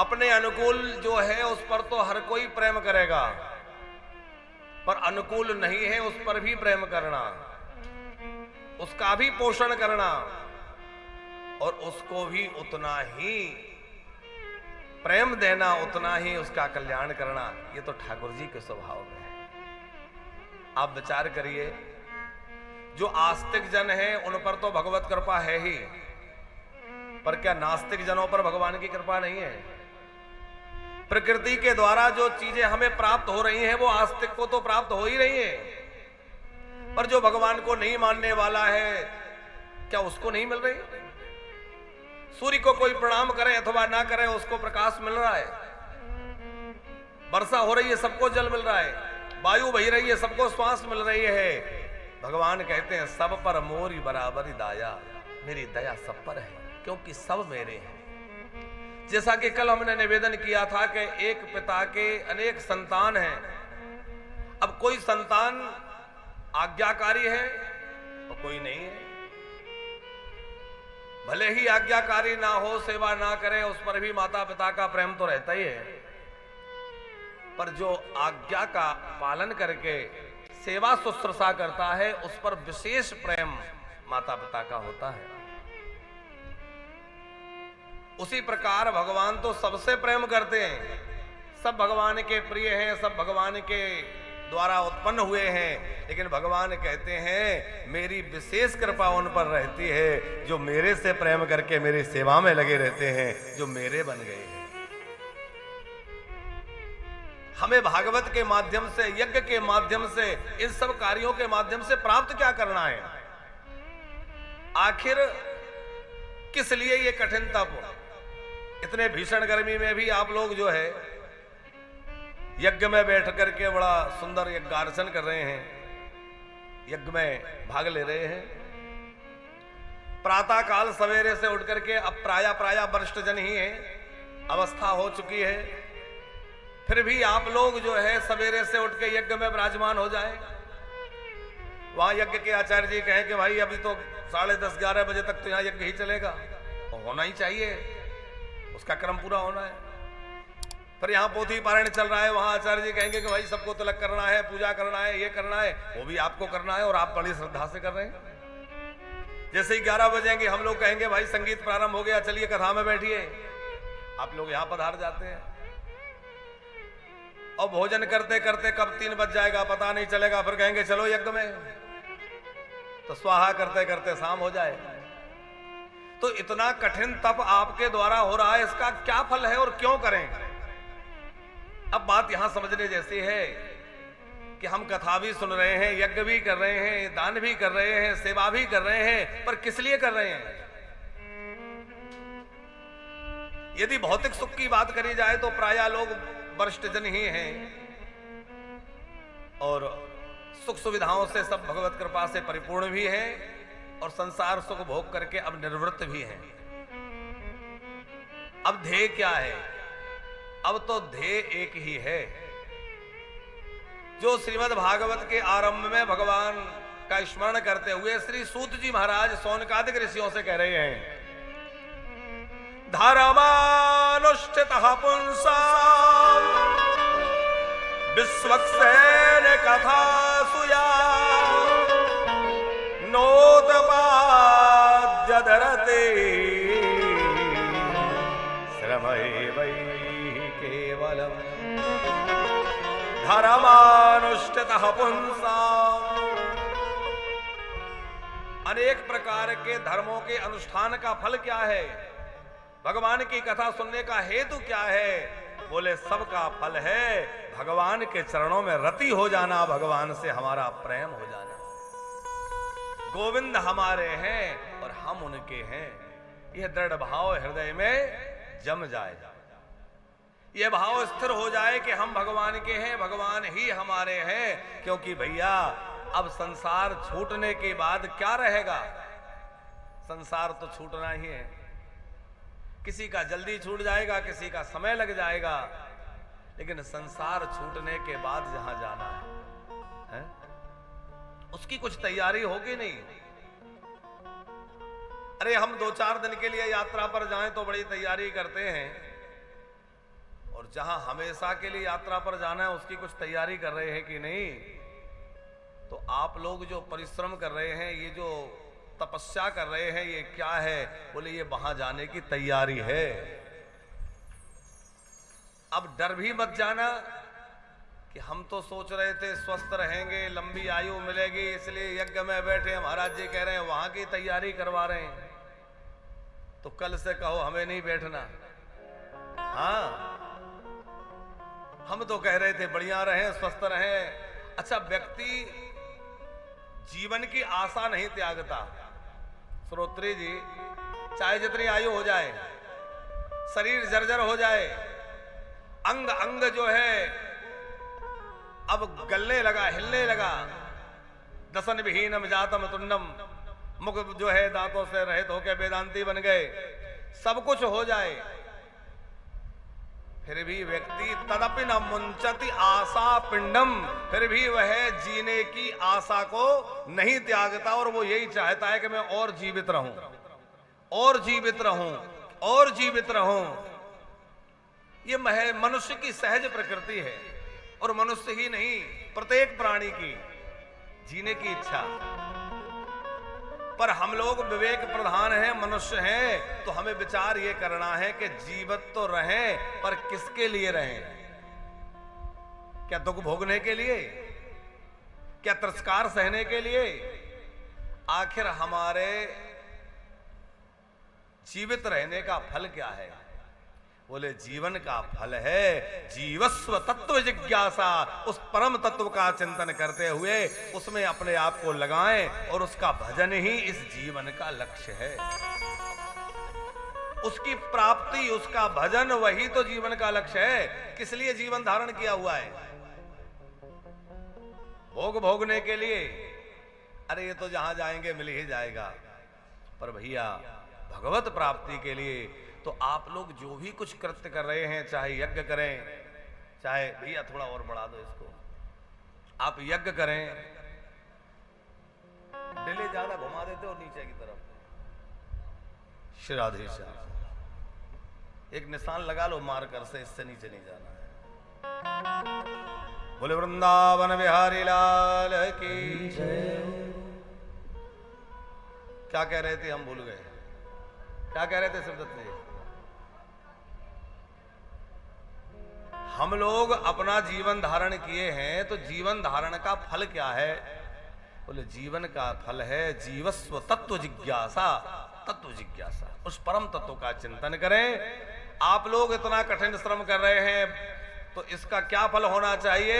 अपने अनुकूल जो है उस पर तो हर कोई प्रेम करेगा, पर अनुकूल नहीं है उस पर भी प्रेम करना, उसका भी पोषण करना और उसको भी उतना ही प्रेम देना, उतना ही उसका कल्याण करना, ये तो ठाकुर जी के स्वभाव में है। आप विचार करिए, जो आस्तिक जन है उन पर तो भगवत कृपा है ही, पर क्या नास्तिक जनों पर भगवान की कृपा नहीं है? प्रकृति के द्वारा जो चीजें हमें प्राप्त हो रही हैं वो आस्तिक को तो प्राप्त हो ही रही है, पर जो भगवान को नहीं मानने वाला है क्या उसको नहीं मिल रही? सूर्य को कोई प्रणाम करे अथवा ना करे उसको प्रकाश मिल रहा है, वर्षा हो रही है सबको जल मिल रहा है, वायु बही रही है सबको श्वास मिल रही है। भगवान कहते हैं सब पर मोरी बराबरी दाया, मेरी दया सब पर है क्योंकि सब मेरे हैं। जैसा कि कल हमने निवेदन किया था कि एक पिता के अनेक संतान हैं, अब कोई संतान आज्ञाकारी है और कोई नहीं है। भले ही आज्ञाकारी ना हो, सेवा ना करे, उस पर भी माता पिता का प्रेम तो रहता ही है, पर जो आज्ञा का पालन करके सेवा शुश्रूषा करता है उस पर विशेष प्रेम माता पिता का होता है। उसी प्रकार भगवान तो सबसे प्रेम करते हैं, सब भगवान के प्रिय हैं, सब भगवान के द्वारा उत्पन्न हुए हैं, लेकिन भगवान कहते हैं मेरी विशेष कृपा उन पर रहती है जो मेरे से प्रेम करके मेरी सेवा में लगे रहते हैं, जो मेरे बन गए हैं। हमें भागवत के माध्यम से, यज्ञ के माध्यम से, इन सब कार्यों के माध्यम से प्राप्त क्या करना है? आखिर किस लिए ये कठिन तप? इतने भीषण गर्मी में भी आप लोग जो है यज्ञ में बैठ करके बड़ा सुंदर यज्ञार्चन कर रहे हैं, यज्ञ में भाग ले रहे हैं। प्रातः काल सवेरे से उठ करके, अब प्राय वरिष्ठ जन ही है, अवस्था हो चुकी है, फिर भी आप लोग जो है सवेरे से उठ के यज्ञ में विराजमान हो जाए। वहां यज्ञ के आचार्य जी कहें कि भाई अभी तो 10:30-11 बजे तक तो यहाँ यज्ञ ही चलेगा, और होना ही चाहिए, उसका क्रम पूरा होना है। फिर यहाँ पोथी पारायण चल रहा है, वहां आचार्य जी कहेंगे कि भाई सबको तिलक करना है, पूजा करना है, ये करना है, वो भी आपको करना है और आप बड़ी श्रद्धा से कर रहे हैं। जैसे ही 11 बजेंगे हम लोग कहेंगे भाई संगीत प्रारंभ हो गया, चलिए कथा में बैठिए, आप लोग यहाँ पधार जाते हैं। और भोजन करते करते कब 3 बज जाएगा पता नहीं चलेगा, फिर कहेंगे चलो यज्ञ में, तो स्वाहा करते करते शाम हो जाए। तो इतना कठिन तप आपके द्वारा हो रहा है, इसका क्या फल है और क्यों करें? अब बात यहां समझने जैसी है कि हम कथा भी सुन रहे हैं, यज्ञ भी कर रहे हैं, दान भी कर रहे हैं, सेवा भी कर रहे हैं, पर किस लिए कर रहे हैं? यदि भौतिक सुख की बात करी जाए तो प्रायः लोग वरिष्ठ जन ही हैं और सुख सुविधाओं से सब भगवत कृपा से परिपूर्ण भी हैं और संसार सुख भोग करके अब निवृत्त भी हैं। अब ध्येय क्या है? अब तो ध्येय एक ही है, जो श्रीमद् भागवत के आरंभ में भगवान का स्मरण करते हुए श्री सूत जी महाराज सौनकादिक ऋषियों से कह रहे हैं, धर्मानुष्ठितः पुंसाम् विश्वक्सेन कथासुया नोत्पाद्यधरते श्रमैवैहि केवलम्। धर्मानुष्ठितः पुंसाम्, अनेक प्रकार के धर्मों के अनुष्ठान का फल क्या है? भगवान की कथा सुनने का हेतु क्या है? बोले सबका फल है भगवान के चरणों में रति हो जाना, भगवान से हमारा प्रेम हो जाना। गोविंद हमारे हैं और हम उनके हैं, यह दृढ़ भाव हृदय में जम जाए, यह भाव स्थिर हो जाए कि हम भगवान के हैं, भगवान ही हमारे हैं। क्योंकि भैया अब संसार छूटने के बाद क्या रहेगा? संसार तो छूटना ही है, किसी का जल्दी छूट जाएगा, किसी का समय लग जाएगा, लेकिन संसार छूटने के बाद जहां जाना है उसकी कुछ तैयारी होगी नहीं। अरे हम 2-4 दिन के लिए यात्रा पर जाएं तो बड़ी तैयारी करते हैं, और जहां हमेशा के लिए यात्रा पर जाना है उसकी कुछ तैयारी कर रहे हैं कि नहीं? तो आप लोग जो परिश्रम कर रहे हैं, ये जो तपस्या कर रहे हैं, ये क्या है? बोले ये वहां जाने की तैयारी है। अब डर भी मत जाना कि हम तो सोच रहे थे स्वस्थ रहेंगे, लंबी आयु मिलेगी, इसलिए यज्ञ में बैठे। महाराज जी कह रहे हैं वहां की तैयारी करवा रहे हैं, तो कल से कहो हमें नहीं बैठना। हाँ, हम तो कह रहे थे बढ़िया रहें, स्वस्थ रहें। अच्छा, व्यक्ति जीवन की आशा नहीं त्यागता। श्रोत्री जी, चाहे जितनी आयु हो जाए, शरीर जर्जर हो जाए, अंग अंग जो है अब गलने लगा, हिलने लगा, दसन विहीनम जातम तुंडम, मुख जो है दांतों से रहित होकर वेदांती बन गए, सब कुछ हो जाए, फिर भी व्यक्ति तदपि न मुंचति आशा पिंडम, फिर भी वह जीने की आशा को नहीं त्यागता। और वो यही चाहता है कि मैं और जीवित रहूं, और जीवित रहूं, और जीवित रहूं। ये मनुष्य की सहज प्रकृति है, और मनुष्य ही नहीं, प्रत्येक प्राणी की जीने की इच्छा। पर हम लोग विवेक प्रधान हैं, मनुष्य हैं, तो हमें विचार ये करना है कि जीवित तो रहें, पर किसके लिए रहें? क्या दुख भोगने के लिए? क्या तिरस्कार सहने के लिए? आखिर हमारे जीवित रहने का फल क्या है? बोले जीवन का फल है जीवस्व तत्व जिज्ञासा। उस परम तत्व का चिंतन करते हुए उसमें अपने आप को लगाएं, और उसका भजन ही इस जीवन का लक्ष्य है। उसकी प्राप्ति, उसका भजन, वही तो जीवन का लक्ष्य है। किस लिए जीवन धारण किया हुआ है? भोग भोगने के लिए? अरे ये तो जहां जाएंगे मिल ही जाएगा। पर भैया भगवत प्राप्ति के लिए तो आप लोग जो भी कुछ कृत्य कर रहे हैं, चाहे यज्ञ करें, चाहे भैया थोड़ा और बढ़ा दो इसको, आप यज्ञ करें, डिले ज्यादा घुमा देते हो नीचे की तरफ, श्री राधे श्याम। एक निशान लगा लो मार्कर से, इससे नीचे नहीं जाना है। बोले वृंदावन बिहारी लाल की जय। क्या कह रहे थे? हम भूल गए। क्या कह रहे थे शिवदत्त जी? हम लोग अपना जीवन धारण किए हैं, तो जीवन धारण का फल क्या है? बोले जीवन का फल है जीवस्व तत्व जिज्ञासा। तत्व जिज्ञासा, उस परम तत्व का चिंतन करें। आप लोग इतना कठिन श्रम कर रहे हैं, तो इसका क्या फल होना चाहिए?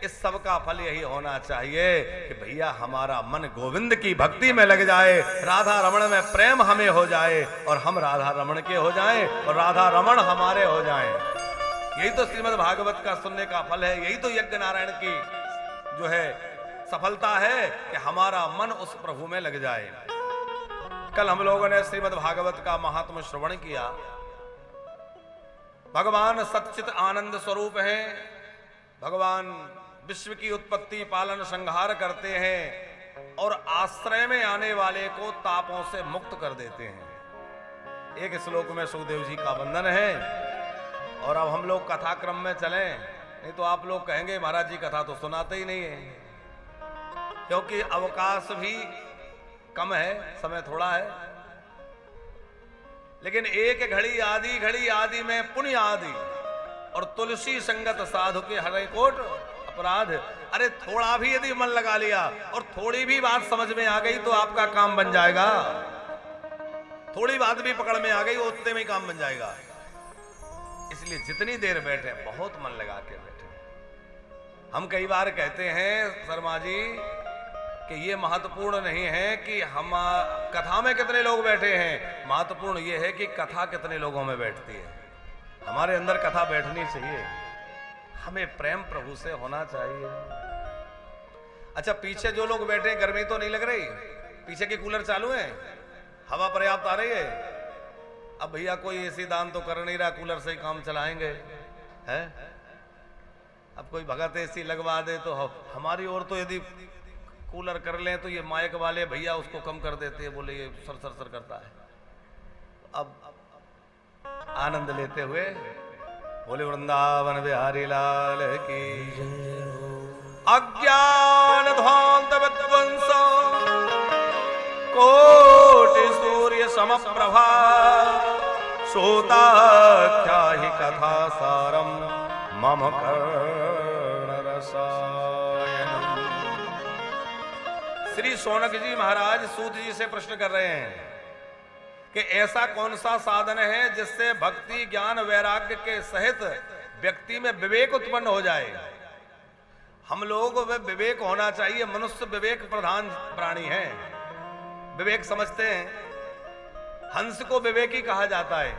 इस सब का फल यही होना चाहिए कि भैया हमारा मन गोविंद की भक्ति में लग जाए, राधा रमण में प्रेम हमें हो जाए, और हम राधा रमण के हो जाएं, और राधा रमण हमारे हो जाएं। यही तो श्रीमद् भागवत का सुनने का फल है। यही तो यज्ञ नारायण की जो है सफलता है कि हमारा मन उस प्रभु में लग जाए। कल हम लोगों ने श्रीमद् भागवत का महात्म श्रवण किया। भगवान सच्चित आनंद स्वरूप हैं। भगवान विश्व की उत्पत्ति पालन संहार करते हैं, और आश्रय में आने वाले को तापों से मुक्त कर देते हैं। एक श्लोक में सुखदेव जी का वंदन है। और अब हम लोग कथा क्रम में चलें, नहीं तो आप लोग कहेंगे महाराज जी कथा तो सुनाते ही नहीं है, क्योंकि अवकाश भी कम है, समय थोड़ा है। लेकिन एक घड़ी आदि में पुण्य आदि, और तुलसी संगत साधु के हरे कोट अपराध। अरे थोड़ा भी यदि मन लगा लिया और थोड़ी भी बात समझ में आ गई तो आपका काम बन जाएगा। थोड़ी बात भी पकड़ में आ गई, उतने में काम बन जाएगा। इसलिए जितनी देर बैठे बहुत मन लगा के बैठे। हम कई बार कहते हैं शर्मा जी कि ये महत्वपूर्ण नहीं है कि हम कथा में कितने लोग बैठे हैं, महत्वपूर्ण ये है कि कथा कितने लोगों में बैठती है। हमारे अंदर कथा बैठनी चाहिए, हमें प्रेम प्रभु से होना चाहिए। अच्छा, पीछे जो लोग बैठे गर्मी तो नहीं लग रही? पीछे की कूलर चालू है, हवा पर्याप्त आ रही है। अब भैया कोई एसी दान तो कर नहीं रहा, कूलर से ही काम चलाएंगे है। अब कोई भगत एसी लगवा दे तो हमारी ओर तो यदि कूलर कर लें तो ये माइक वाले भैया उसको कम कर देते हैं, बोले ये सर सर सर करता है। अब आनंद लेते हुए बोले वृंदावन बिहारी लाल की। अज्ञान ध्वांत विध्वंस कोटि सूर्य समप्रभा श्रोताख्या हि कथा सारम मम कर्ण रसायनम। श्री शौनक जी महाराज सूत जी से प्रश्न कर रहे हैं कि ऐसा कौन सा साधन है जिससे भक्ति ज्ञान वैराग्य के सहित व्यक्ति में विवेक उत्पन्न हो जाए। हम लोग विवेक होना चाहिए। मनुष्य विवेक प्रधान प्राणी है, विवेक समझते हैं। हंस को विवेकी कहा जाता है।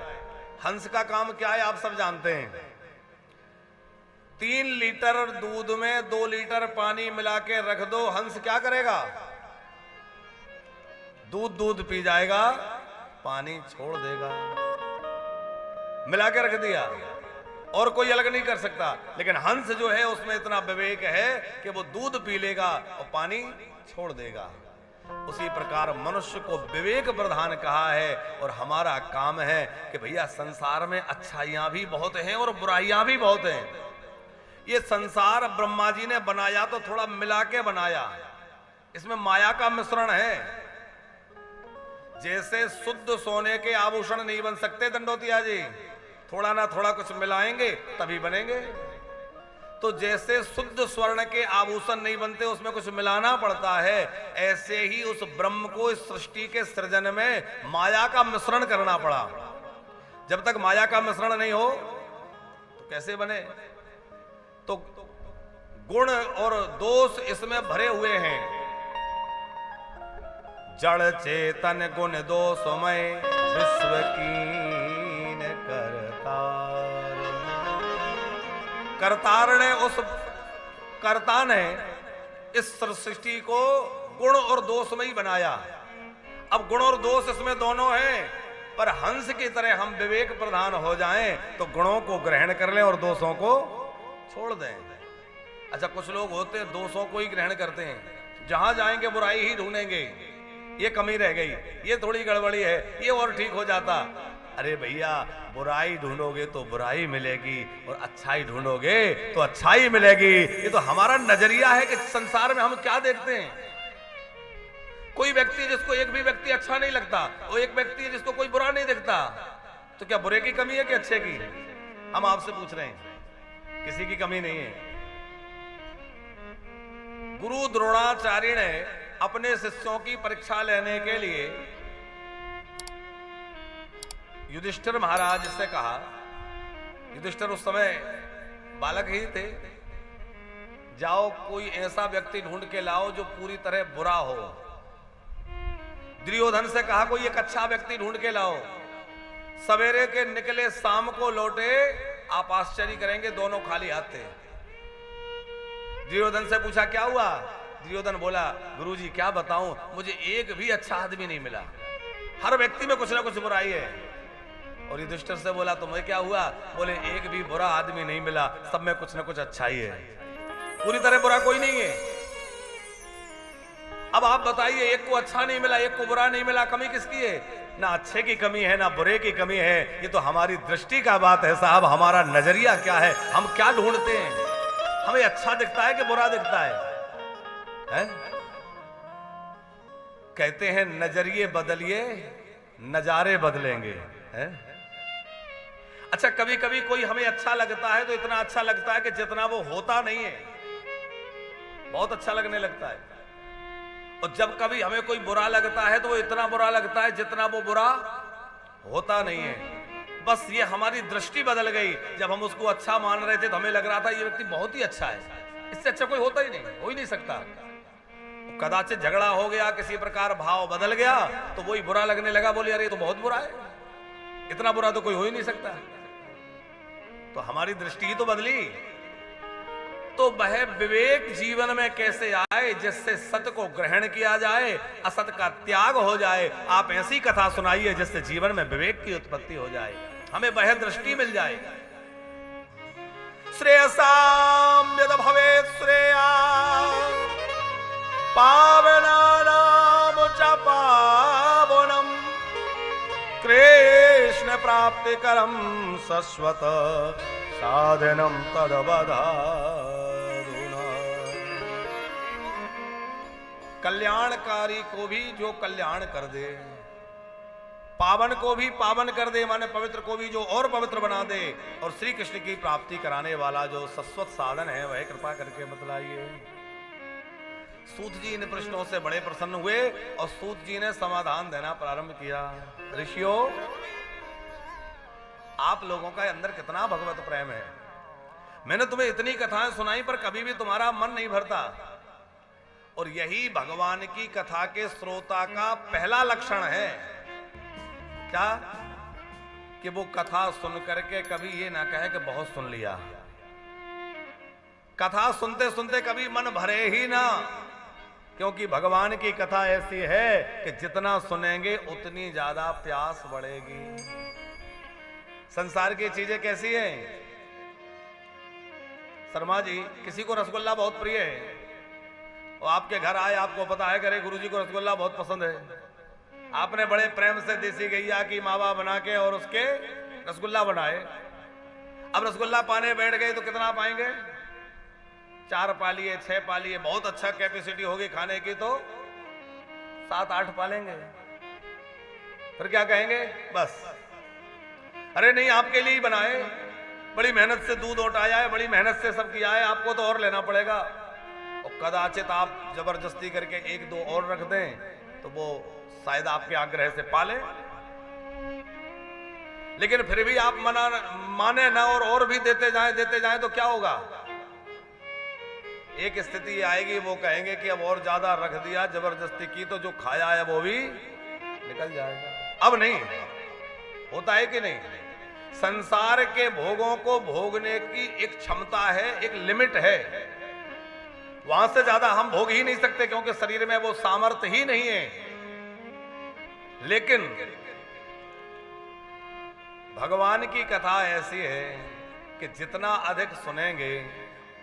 हंस का काम क्या है आप सब जानते हैं। 3 लीटर दूध में 2 लीटर पानी मिला के रख दो, हंस क्या करेगा? दूध पी जाएगा, पानी छोड़ देगा। मिला के रख दिया और कोई अलग नहीं कर सकता। लेकिन हंस जो है उसमें इतना विवेक है कि वो दूध पी लेगा और पानी छोड़ देगा। उसी प्रकार मनुष्य को विवेक प्रधान कहा है। और हमारा काम है कि भैया संसार में अच्छाइयां भी बहुत हैं और बुराइयां भी बहुत हैं। ये संसार ब्रह्मा जी ने बनाया तो थोड़ा मिला के बनाया, इसमें माया का मिश्रण है। जैसे शुद्ध सोने के आभूषण नहीं बन सकते दंडोतिया जी, थोड़ा ना थोड़ा कुछ मिलाएंगे तभी बनेंगे। तो जैसे शुद्ध स्वर्ण के आभूषण नहीं बनते, उसमें कुछ मिलाना पड़ता है। ऐसे ही उस ब्रह्म को इस सृष्टि के सृजन में माया का मिश्रण करना पड़ा। जब तक माया का मिश्रण नहीं हो तो कैसे बने? तो गुण और दोष इसमें भरे हुए हैं। जड़ चेतन गुण दोषमय विश्व कीन करतार। करतार ने उस कर्ता ने इस सृष्टि को गुण और दोष में ही बनाया। अब गुण और दोष इसमें दोनों हैं, पर हंस की तरह हम विवेक प्रधान हो जाएं तो गुणों को ग्रहण कर लें और दोषों को छोड़ दें। अच्छा, कुछ लोग होते हैं दोषों को ही ग्रहण करते हैं, जहां जाएंगे बुराई ही ढूंढेंगे। ये कमी रह गई, ये थोड़ी गड़बड़ी है, ये और ठीक हो जाता। अरे भैया, बुराई ढूंढोगे तो बुराई मिलेगी और अच्छाई ढूंढोगे तो अच्छाई मिलेगी। ये तो हमारा नजरिया है कि संसार में हम क्या देखते हैं। कोई व्यक्ति जिसको एक भी व्यक्ति अच्छा नहीं लगता, वो एक व्यक्ति है जिसको कोई बुरा नहीं दिखता, तो क्या बुरे की कमी है कि अच्छे की? हम आपसे पूछ रहे हैं, किसी की कमी नहीं है। गुरु द्रोणाचार्य ने अपने शिष्यों की परीक्षा लेने के लिए युधिष्ठिर महाराज से कहा। युधिष्ठिर उस समय बालक ही थे। जाओ कोई ऐसा व्यक्ति ढूंढ के लाओ जो पूरी तरह बुरा हो। दुर्योधन से कहा कोई एक अच्छा व्यक्ति ढूंढ के लाओ। सवेरे के निकले, शाम को लौटे, आप आश्चर्य करेंगे दोनों खाली हाथ थे। दुर्योधन से पूछा क्या हुआ? दुर्योधन बोला, गुरुजी क्या बताऊं, मुझे एक भी अच्छा आदमी नहीं मिला, हर व्यक्ति में कुछ ना कुछ बुराई है। और युधिष्ठिर से बोला तुम्हें क्या हुआ? बोले एक भी बुरा आदमी नहीं मिला, सब में कुछ ना कुछ अच्छाई है, पूरी तरह बुरा कोई नहीं है। अब आप बताइए, एक को अच्छा नहीं मिला, एक को बुरा नहीं मिला, कमी किसकी है? ना अच्छे की कमी है ना बुरे की कमी है। ये तो हमारी दृष्टि का बात है साहब, हमारा नजरिया क्या है, हम क्या ढूंढते हैं। हमें अच्छा दिखता है कि बुरा दिखता है? कहते हैं नजरिए बदलिए नजारे बदलेंगे। है? अच्छा, कभी कभी कोई हमें अच्छा लगता है तो इतना अच्छा लगता है कि जितना वो होता नहीं है बहुत अच्छा लगने लगता है। और जब कभी हमें कोई बुरा लगता है तो वो इतना बुरा लगता है जितना वो बुरा होता नहीं है। बस ये हमारी दृष्टि बदल गई। जब हम उसको अच्छा मान रहे थे तो हमें लग रहा था ये व्यक्ति बहुत ही अच्छा है, इससे अच्छा कोई होता ही नहीं, हो ही नहीं सकता। कदाचित झगड़ा हो गया, किसी प्रकार भाव बदल गया तो वही बुरा लगने लगा। बोले अरे ये तो बहुत बुरा है, इतना बुरा तो कोई हो ही नहीं सकता। तो हमारी दृष्टि ही तो बदली। तो वह विवेक जीवन में कैसे आए जिससे सत्य को ग्रहण किया जाए, असत का त्याग हो जाए। आप ऐसी कथा सुनाइए जिससे जीवन में विवेक की उत्पत्ति हो जाए, हमें वह दृष्टि मिल जाए। श्रेयसाम यद भवेत् श्रेया पावनानाम च पावनम कृष्ण प्राप्तिकरम शश्वत साधनम तदवधाधुना। कल्याणकारी को भी जो कल्याण कर दे, पावन को भी पावन कर दे, माने पवित्र को भी जो और पवित्र बना दे, और श्री कृष्ण की प्राप्ति कराने वाला जो शाश्वत साधन है वह कृपा करके बतलाइए। सूत जी इन प्रश्नों से बड़े प्रसन्न हुए और सूत जी ने समाधान देना प्रारंभ किया। ऋषियों, आप लोगों का अंदर कितना भगवत प्रेम है। मैंने तुम्हें इतनी कथाएं सुनाई पर कभी भी तुम्हारा मन नहीं भरता, और यही भगवान की कथा के श्रोता का पहला लक्षण है। क्या? कि वो कथा सुन करके कभी ये ना कहे कि बहुत सुन लिया। कथा सुनते सुनते कभी मन भरे ही ना, क्योंकि भगवान की कथा ऐसी है कि जितना सुनेंगे उतनी ज्यादा प्यास बढ़ेगी। संसार की चीजें कैसी हैं? शर्मा जी, किसी को रसगुल्ला बहुत प्रिय है, और आपके घर आए, आपको पता है कि अरे गुरुजी को रसगुल्ला बहुत पसंद है। आपने बड़े प्रेम से देसी गैया की मावा बना के और उसके रसगुल्ला बनाए। अब रसगुल्ला पाने बैठ गए तो कितना पाएंगे? 4 पा लिए, 6 पा लिए, बहुत अच्छा कैपेसिटी होगी खाने की तो 7-8 पालेंगे। फिर क्या कहेंगे? बस। अरे नहीं, आपके लिए ही बनाए, बड़ी मेहनत से दूध उठाया है, बड़ी मेहनत से सब किया है, आपको तो और लेना पड़ेगा। और कदाचित आप जबरदस्ती करके 1-2 और रख दें तो वो शायद आपके आग्रह से पाले, लेकिन फिर भी आप माने ना और भी देते जाएं तो क्या होगा? एक स्थिति आएगी, वो कहेंगे कि अब और ज्यादा रख दिया, जबरदस्ती की, तो जो खाया है वो भी निकल जाएगा। अब नहीं होता है कि नहीं? संसार के भोगों को भोगने की एक क्षमता है, एक लिमिट है, वहां से ज्यादा हम भोग ही नहीं सकते, क्योंकि शरीर में वो सामर्थ्य ही नहीं है। लेकिन भगवान की कथा ऐसी है कि जितना अधिक सुनेंगे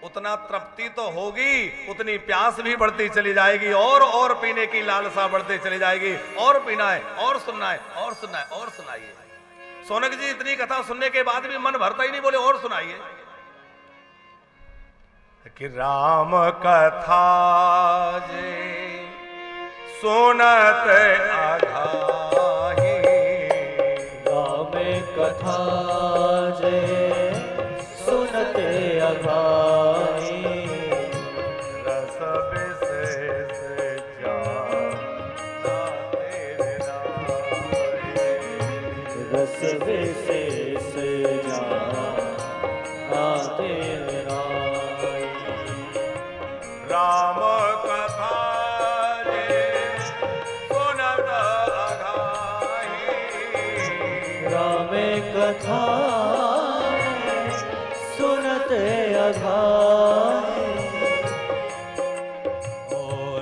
उतना तृप्ति तो होगी, उतनी प्यास भी बढ़ती चली जाएगी, और पीने की लालसा बढ़ती चली जाएगी, और पीना है, और सुनना है, और सुनना है, और सुनाइए। सोनक जी, इतनी कथा सुनने के बाद भी मन भरता ही नहीं, बोले और सुनाइए। कि राम कथा जे सुनत अघाही, राम कथा जे सुनत अघाही, रस विशेष रस विशेष जाते राय। राम कथा जे सुनत अघाही, राम कथा सुनत अघाही।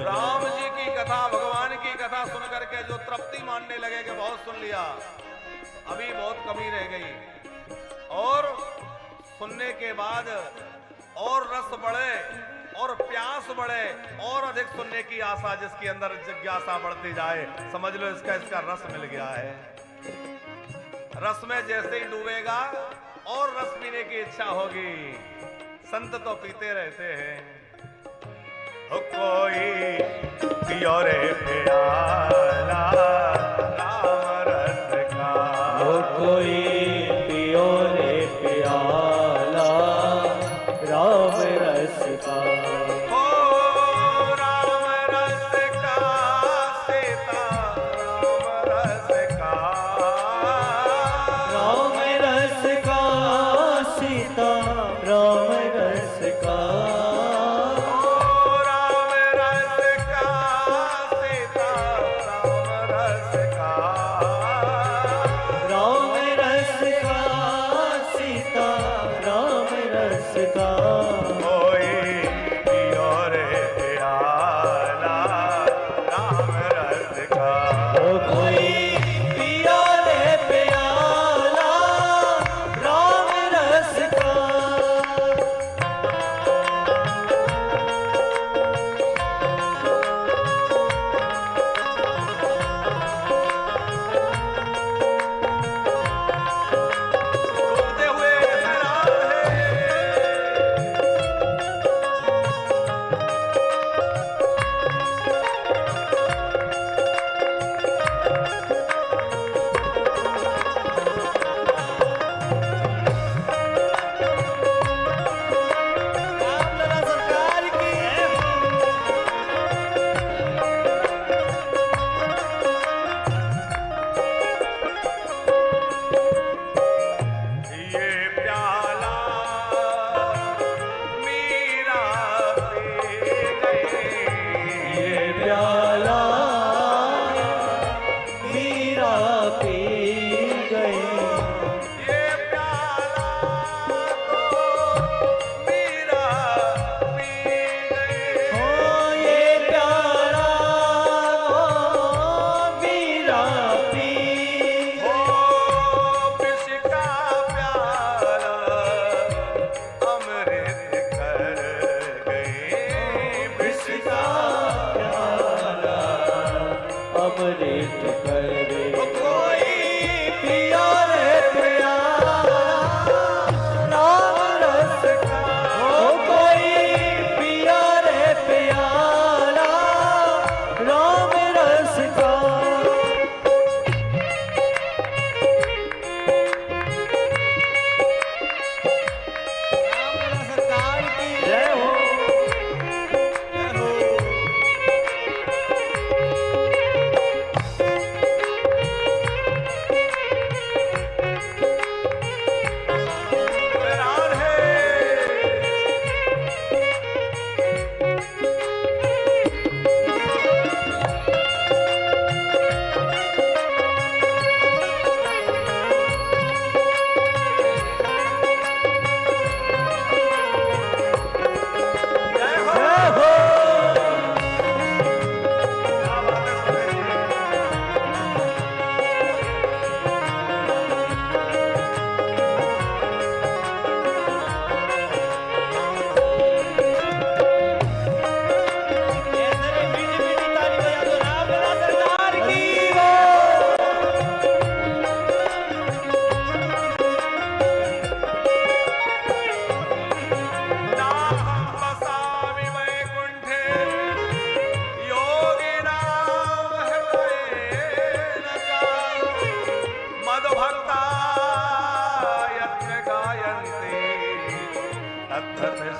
राम जी की कथा, भगवान की कथा सुन करके जो तृप्ति मानने लगे कि बहुत सुन लिया, अभी बहुत कमी रह गई, और सुनने के बाद और रस बढ़े और प्यास बढ़े, और अधिक सुनने की आशा, जिसके अंदर जिज्ञासा बढ़ती जाए, समझ लो इसका रस मिल गया है। रस में जैसे ही डूबेगा और रस पीने की इच्छा होगी। संत तो पीते रहते हैं। हो कोई पियो रे प्याला राम रस का, हो कोई पियो रे प्याला राम रस का। हो राम रस का सीता राम रस का, राम रस का सीता राम रस का। राम रस का सीता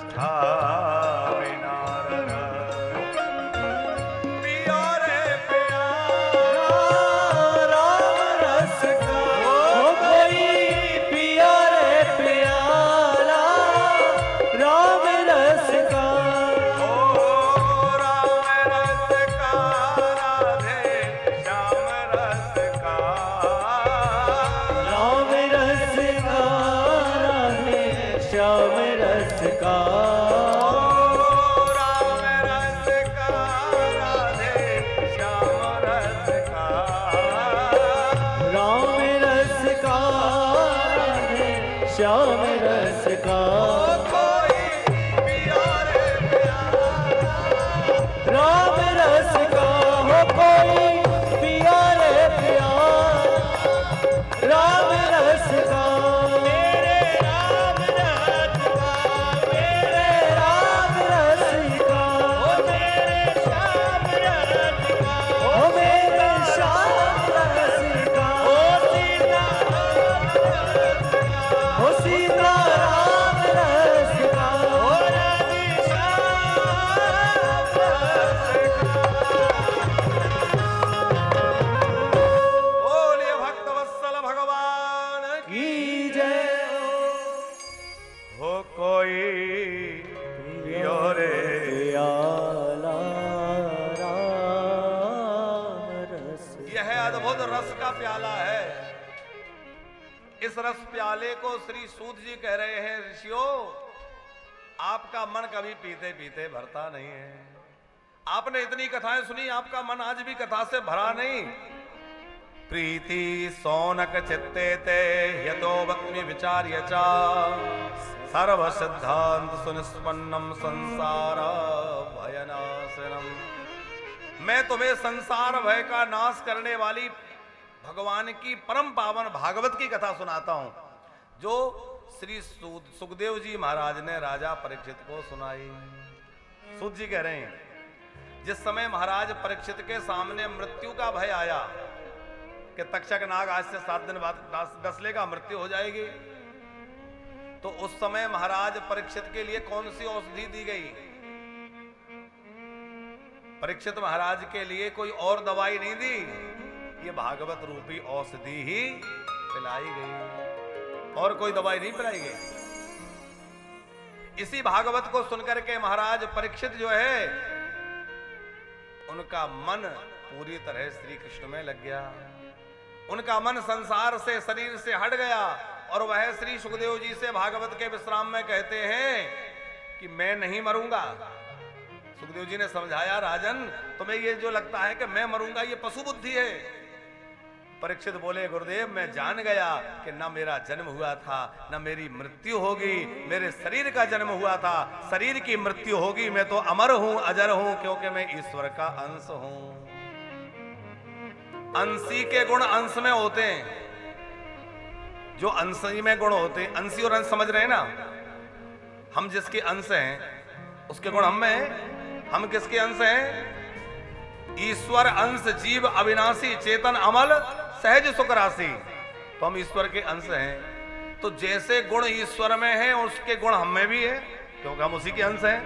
निष्ठा बिना पिया रे प्यारा राम रस का हो कोई पिया रे प्यारा राम रस का ओ राम रस का राधे श्याम रस का राम रस का राधे श्याम रस का राम रस का राधे श्याम रस का राम रस का राधे श्याम रस का कोई पिया रे प्यारा राम रस का हो कोई पिया रे प्यार राम रस का मेरे राम रस का मेरे राम रस का ओ मेरे श्याम रस का ओ मेरे श्याम रस का ओ सीता राम रस का ओ राधे श्याम रस बोलिए भक्त वत्सल भगवान की जय हो कोई पियो रे प्याला राम रस यह अद्भुत रस का प्याला है। इस रस प्याले को श्री सूत जी कह रहे हैं, ऋषियों आपका मन कभी पीते पीते भरता नहीं है। आपने इतनी कथाएं सुनी, आपका मन आज भी कथा से भरा नहीं। प्रीति सौनक चित्ते ते यतो वक्मि विचार्य च सर्व सिद्धांत सुनिष्पन्नम संसार भयनाशनम। मैं तुम्हें संसार भय का नाश करने वाली भगवान की परम पावन भागवत की कथा सुनाता हूं, जो श्री सुखदेव जी महाराज ने राजा परीक्षित को सुनाई। सूत जी कह रहे हैं, जिस समय महाराज परीक्षित के सामने मृत्यु का भय आया कि तक्षक नाग आज से 7 दिन बाद डसले का मृत्यु हो जाएगी, तो उस समय महाराज परीक्षित के लिए कौन सी औषधि दी गई? परीक्षित महाराज के लिए कोई और दवाई नहीं दी, ये भागवत रूपी औषधि ही पिलाई गई, और कोई दवाई नहीं पिलाई गई। इसी भागवत को सुनकर के महाराज परीक्षित जो है, उनका मन पूरी तरह श्री कृष्ण में लग गया। उनका मन संसार से, शरीर से हट गया, और वह श्री सुखदेव जी से भागवत के विश्राम में कहते हैं कि मैं नहीं मरूंगा। सुखदेव जी ने समझाया, राजन तुम्हें ये जो लगता है कि मैं मरूंगा, ये पशु बुद्धि है। परीक्षित बोले, गुरुदेव मैं जान गया कि न मेरा जन्म हुआ था, न मेरी मृत्यु होगी, मेरे शरीर का जन्म हुआ था, शरीर की मृत्यु होगी, मैं तो अमर हूं, अजर हूं, क्योंकि मैं ईश्वर का अंश हूं। अंशी के गुण अंश में होते हैं, जो अंशी में गुण होते हैं, अंशी और अंश समझ रहे हैं ना, हम जिसके अंश हैं उसके गुण हम में हैं। हम किसके अंश हैं? ईश्वर अंश, जीव अविनाशी, चेतन अमल, सहज सुख राशि, तो हम ईश्वर के अंश हैं। तो जैसे गुण ईश्वर में है, उसके गुण हम में भी है, क्योंकि हम उसी के अंश हैं।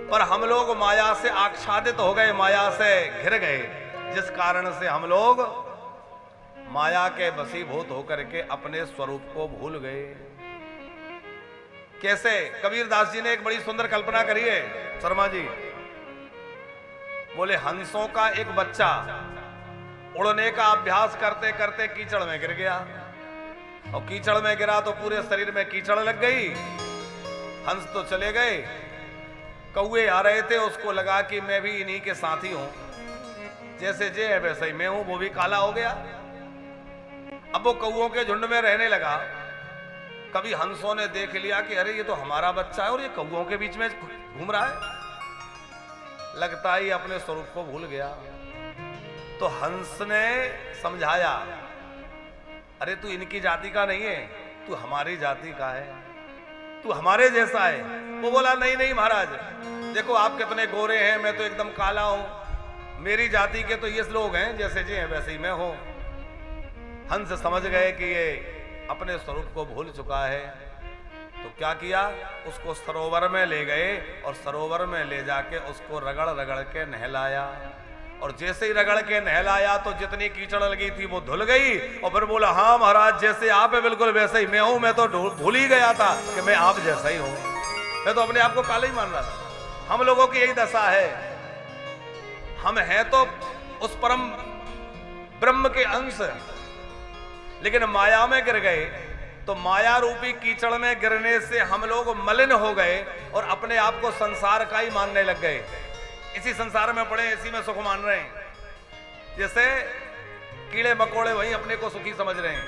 पर हम लोग माया से आच्छादित हो गए, माया से घिर गए, जिस कारण से हम लोग माया के वशीभूत होकर के अपने स्वरूप को भूल गए। कैसे? कबीरदास जी ने एक बड़ी सुंदर कल्पना करी है, शर्मा जी बोले, हंसों का एक बच्चा उड़ने का अभ्यास करते करते कीचड़ में गिर गया, और कीचड़ में गिरा तो पूरे शरीर में कीचड़ लग गई। हंस तो चले गए, कौवे आ रहे थे, उसको लगा कि मैं भी इन्हीं के साथी हूं, जैसे जे है वैसे ही मैं हूं, वो भी काला हो गया। अब वो कौओं के झुंड में रहने लगा। कभी हंसों ने देख लिया कि अरे ये तो हमारा बच्चा है और ये कौओं के बीच में घूम रहा है, लगता ही अपने स्वरूप को भूल गया। तो हंस ने समझाया, अरे तू इनकी जाति का नहीं है, तू हमारी जाति का है, तू हमारे जैसा है। वो बोला, नहीं नहीं महाराज, देखो आप कितने गोरे हैं, मैं तो एकदम काला हूं, मेरी जाति के तो ये लोग हैं, जैसे जी हैं वैसे ही मैं हूं। हंस समझ गए कि ये अपने स्वरूप को भूल चुका है। तो क्या किया, उसको सरोवर में ले गए और सरोवर में ले जाके उसको रगड़ रगड़ के नहलाया। और जैसे ही रगड़ के नहलाया तो जितनी कीचड़ लगी थी वो धुल गई। और फिर बोला, हाँ महाराज जैसे आप है बिल्कुल वैसे ही मैं हूं। मैं तो भूल ही गया था कि मैं आप जैसा ही हूं। मैं तो अपने आप को काला ही मान रहा था। हम लोगों की यही दशा है। हम हैं तो उस परम ब्रह्म के अंश, लेकिन माया में गिर गए। तो माया रूपी कीचड़ में गिरने से हम लोग मलिन हो गए और अपने आप को संसार का ही मानने लग गए। इसी संसार में पड़े, इसी में सुख मान रहे हैं। जैसे कीड़े मकोड़े वही अपने को सुखी समझ रहे हैं,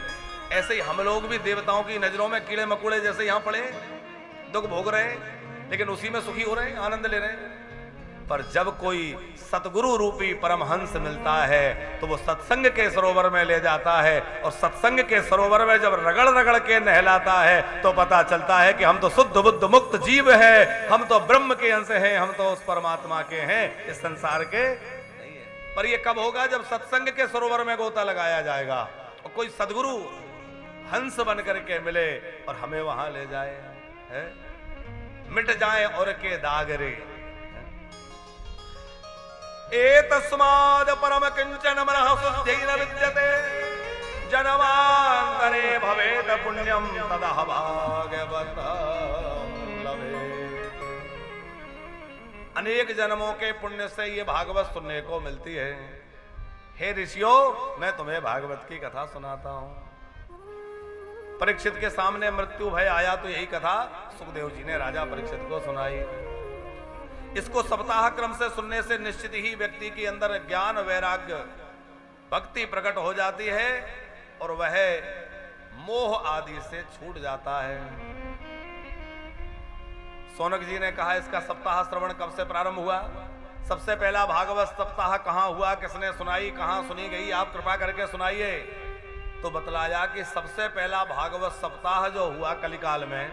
ऐसे ही हम लोग भी देवताओं की नजरों में कीड़े मकोड़े जैसे यहां पड़े दुख भोग रहे हैं, लेकिन उसी में सुखी हो रहे हैं, आनंद ले रहे हैं। पर जब कोई सतगुरु रूपी परमहंस मिलता है तो वो सत्संग के सरोवर में ले जाता है। और सत्संग के सरोवर में जब रगड़ रगड़ के नहलाता है तो पता चलता है कि हम तो शुद्ध बुद्ध मुक्त जीव है, हम तो ब्रह्म के अंश हैं, हम तो उस परमात्मा के हैं, इस संसार के नहीं है। पर ये कब होगा, जब सत्संग के सरोवर में गोता लगाया जाएगा और कोई सदगुरु हंस बन करके मिले और हमें वहां ले जाए, है? मिट जाए और के दागरे। एतस्माद् परम किंचन मनः शुद्धिर्न विद्यते जनमान्तरे भवेत् पुण्यं तदह भागवत लभेत्। अनेक जन्मों के पुण्य से ये भागवत सुनने को मिलती है। हे ऋषियों, मैं तुम्हें भागवत की कथा सुनाता हूं। परीक्षित के सामने मृत्यु भय आया तो यही कथा सुखदेव जी ने राजा परीक्षित को सुनाई। इसको सप्ताह क्रम से सुनने से निश्चित ही व्यक्ति के अंदर ज्ञान वैराग्य भक्ति प्रकट हो जाती है और वह मोह आदि से छूट जाता है। सोनक जी ने कहा, इसका सप्ताह श्रवण कब से प्रारंभ हुआ? सबसे पहला भागवत सप्ताह कहां हुआ, किसने सुनाई, कहां सुनी गई, आप कृपा करके सुनाइए। तो बतलाया कि सबसे पहला भागवत सप्ताह जो हुआ कलिकाल में,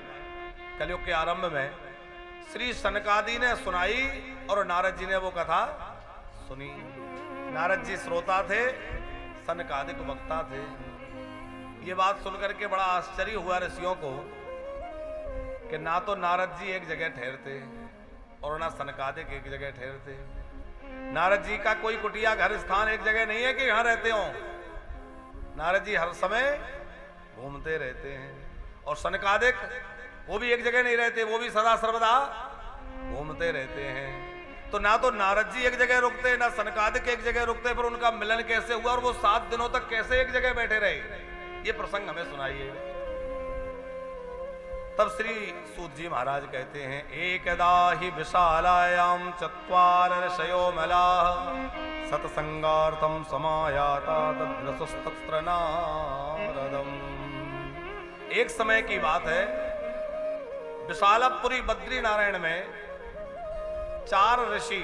कलयुग के आरंभ में श्री सनकादि ने सुनाई और नारद जी ने वो कथा सुनी। नारद जी श्रोता थे, सनकादिक वक्ता थे। ये बात सुनकर के बड़ा आश्चर्य हुआ ऋषियों को कि ना तो नारद जी एक जगह ठहरते और ना सनकादिक एक जगह ठहरते। नारद जी का कोई कुटिया घर स्थान एक जगह नहीं है कि यहां रहते हो। नारद जी हर समय घूमते रहते हैं। और सनकादिक वो भी एक जगह नहीं रहते, वो भी सदा सर्वदा घूमते रहते हैं। तो ना तो नारद जी एक जगह रुकते, ना सनकादिक एक जगह रुकते, पर उनका मिलन कैसे हुआ और वो 7 दिनों तक कैसे एक जगह बैठे रहे, ये प्रसंग हमें सुनाइए। तब श्री सूत जी महाराज कहते हैं, एकदा ही विशालायाम चत्वार ऋषयो मलाः सत्संगार्थम समायाता तद्रसस्तत्र नारदम। एक समय की बात है, विशालपुरी बद्री नारायण में 4 ऋषि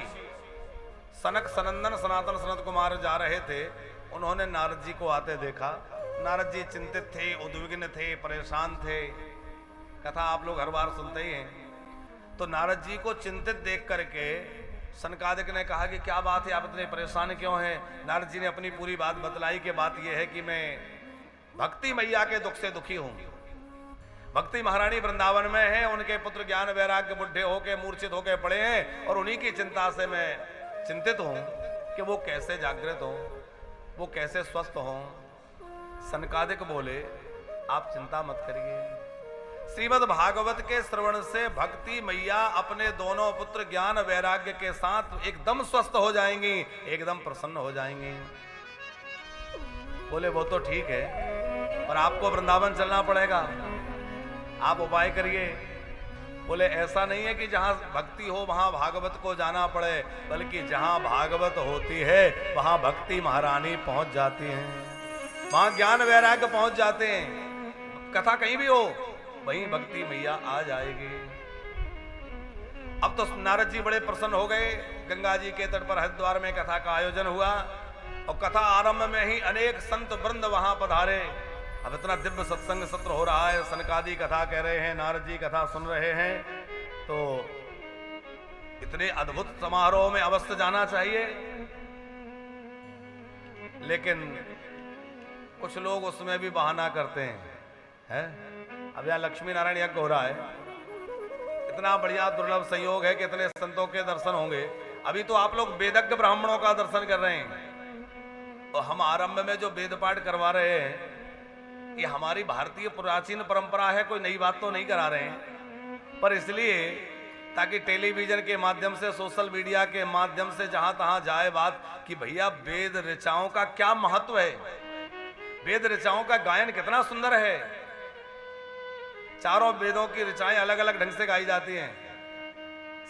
सनक सनंदन सनातन सनत कुमार जा रहे थे। उन्होंने नारद जी को आते देखा। नारद जी चिंतित थे, उद्विग्न थे, परेशान थे। कथा आप लोग हर बार सुनते ही हैं। तो नारद जी को चिंतित देख करके सनकादिक ने कहा कि क्या बात है, आप इतने परेशान क्यों हैं? नारद जी ने अपनी पूरी बात बतलाई कि बात यह है कि मैं भक्ति मैया के दुख से दुखी हूं। भक्ति महारानी वृंदावन में है, उनके पुत्र ज्ञान वैराग्य बुढ़े होके मूर्छित होके पड़े हैं और उन्हीं की चिंता से मैं चिंतित हूं कि वो कैसे जागृत हों, वो कैसे स्वस्थ हों। सनकादिक बोले, आप चिंता मत करिए, श्रीमद् भागवत के श्रवण से भक्ति मैया अपने दोनों पुत्र ज्ञान वैराग्य के साथ एकदम स्वस्थ हो जाएंगी, एकदम प्रसन्न हो जाएंगी। बोले वो तो ठीक है, पर आपको वृंदावन चलना पड़ेगा, आप उपाय करिए। बोले ऐसा नहीं है कि जहां भक्ति हो वहां भागवत को जाना पड़े, बल्कि जहां भागवत होती है वहां भक्ति महारानी पहुंच जाती हैं, वहां ज्ञान वैराग्य पहुंच जाते हैं। कथा कहीं भी हो वहीं भक्ति मैया आ जाएगी। अब तो नारद जी बड़े प्रसन्न हो गए। गंगा जी के तट पर हरिद्वार में कथा का आयोजन हुआ और कथा आरंभ में ही अनेक संत वृंद वहां पधारे। अब इतना दिव्य सत्संग सत्र हो रहा है, सनकादि कथा कह रहे हैं, नारद जी कथा सुन रहे हैं, तो इतने अद्भुत समारोह में अवश्य जाना चाहिए। लेकिन कुछ लोग उसमें भी बहाना करते हैं, है? अब यहाँ लक्ष्मी नारायण यज्ञ हो रहा है, इतना बढ़िया दुर्लभ संयोग है कि इतने संतों के दर्शन होंगे। अभी तो आप लोग वेदज्ञ ब्राह्मणों का दर्शन कर रहे हैं और हम आरंभ में जो वेद पाठ करवा रहे हैं ये हमारी भारतीय प्राचीन परंपरा है, कोई नई बात तो नहीं करा रहे हैं, पर इसलिए ताकि टेलीविजन के माध्यम से, सोशल मीडिया के माध्यम से जहां तहां जाए बात कि भैया वेद ऋचाओं का क्या महत्व है, वेद ऋचाओं का गायन कितना सुंदर है। चारों वेदों की ऋचाएं अलग अलग ढंग से गाई जाती हैं,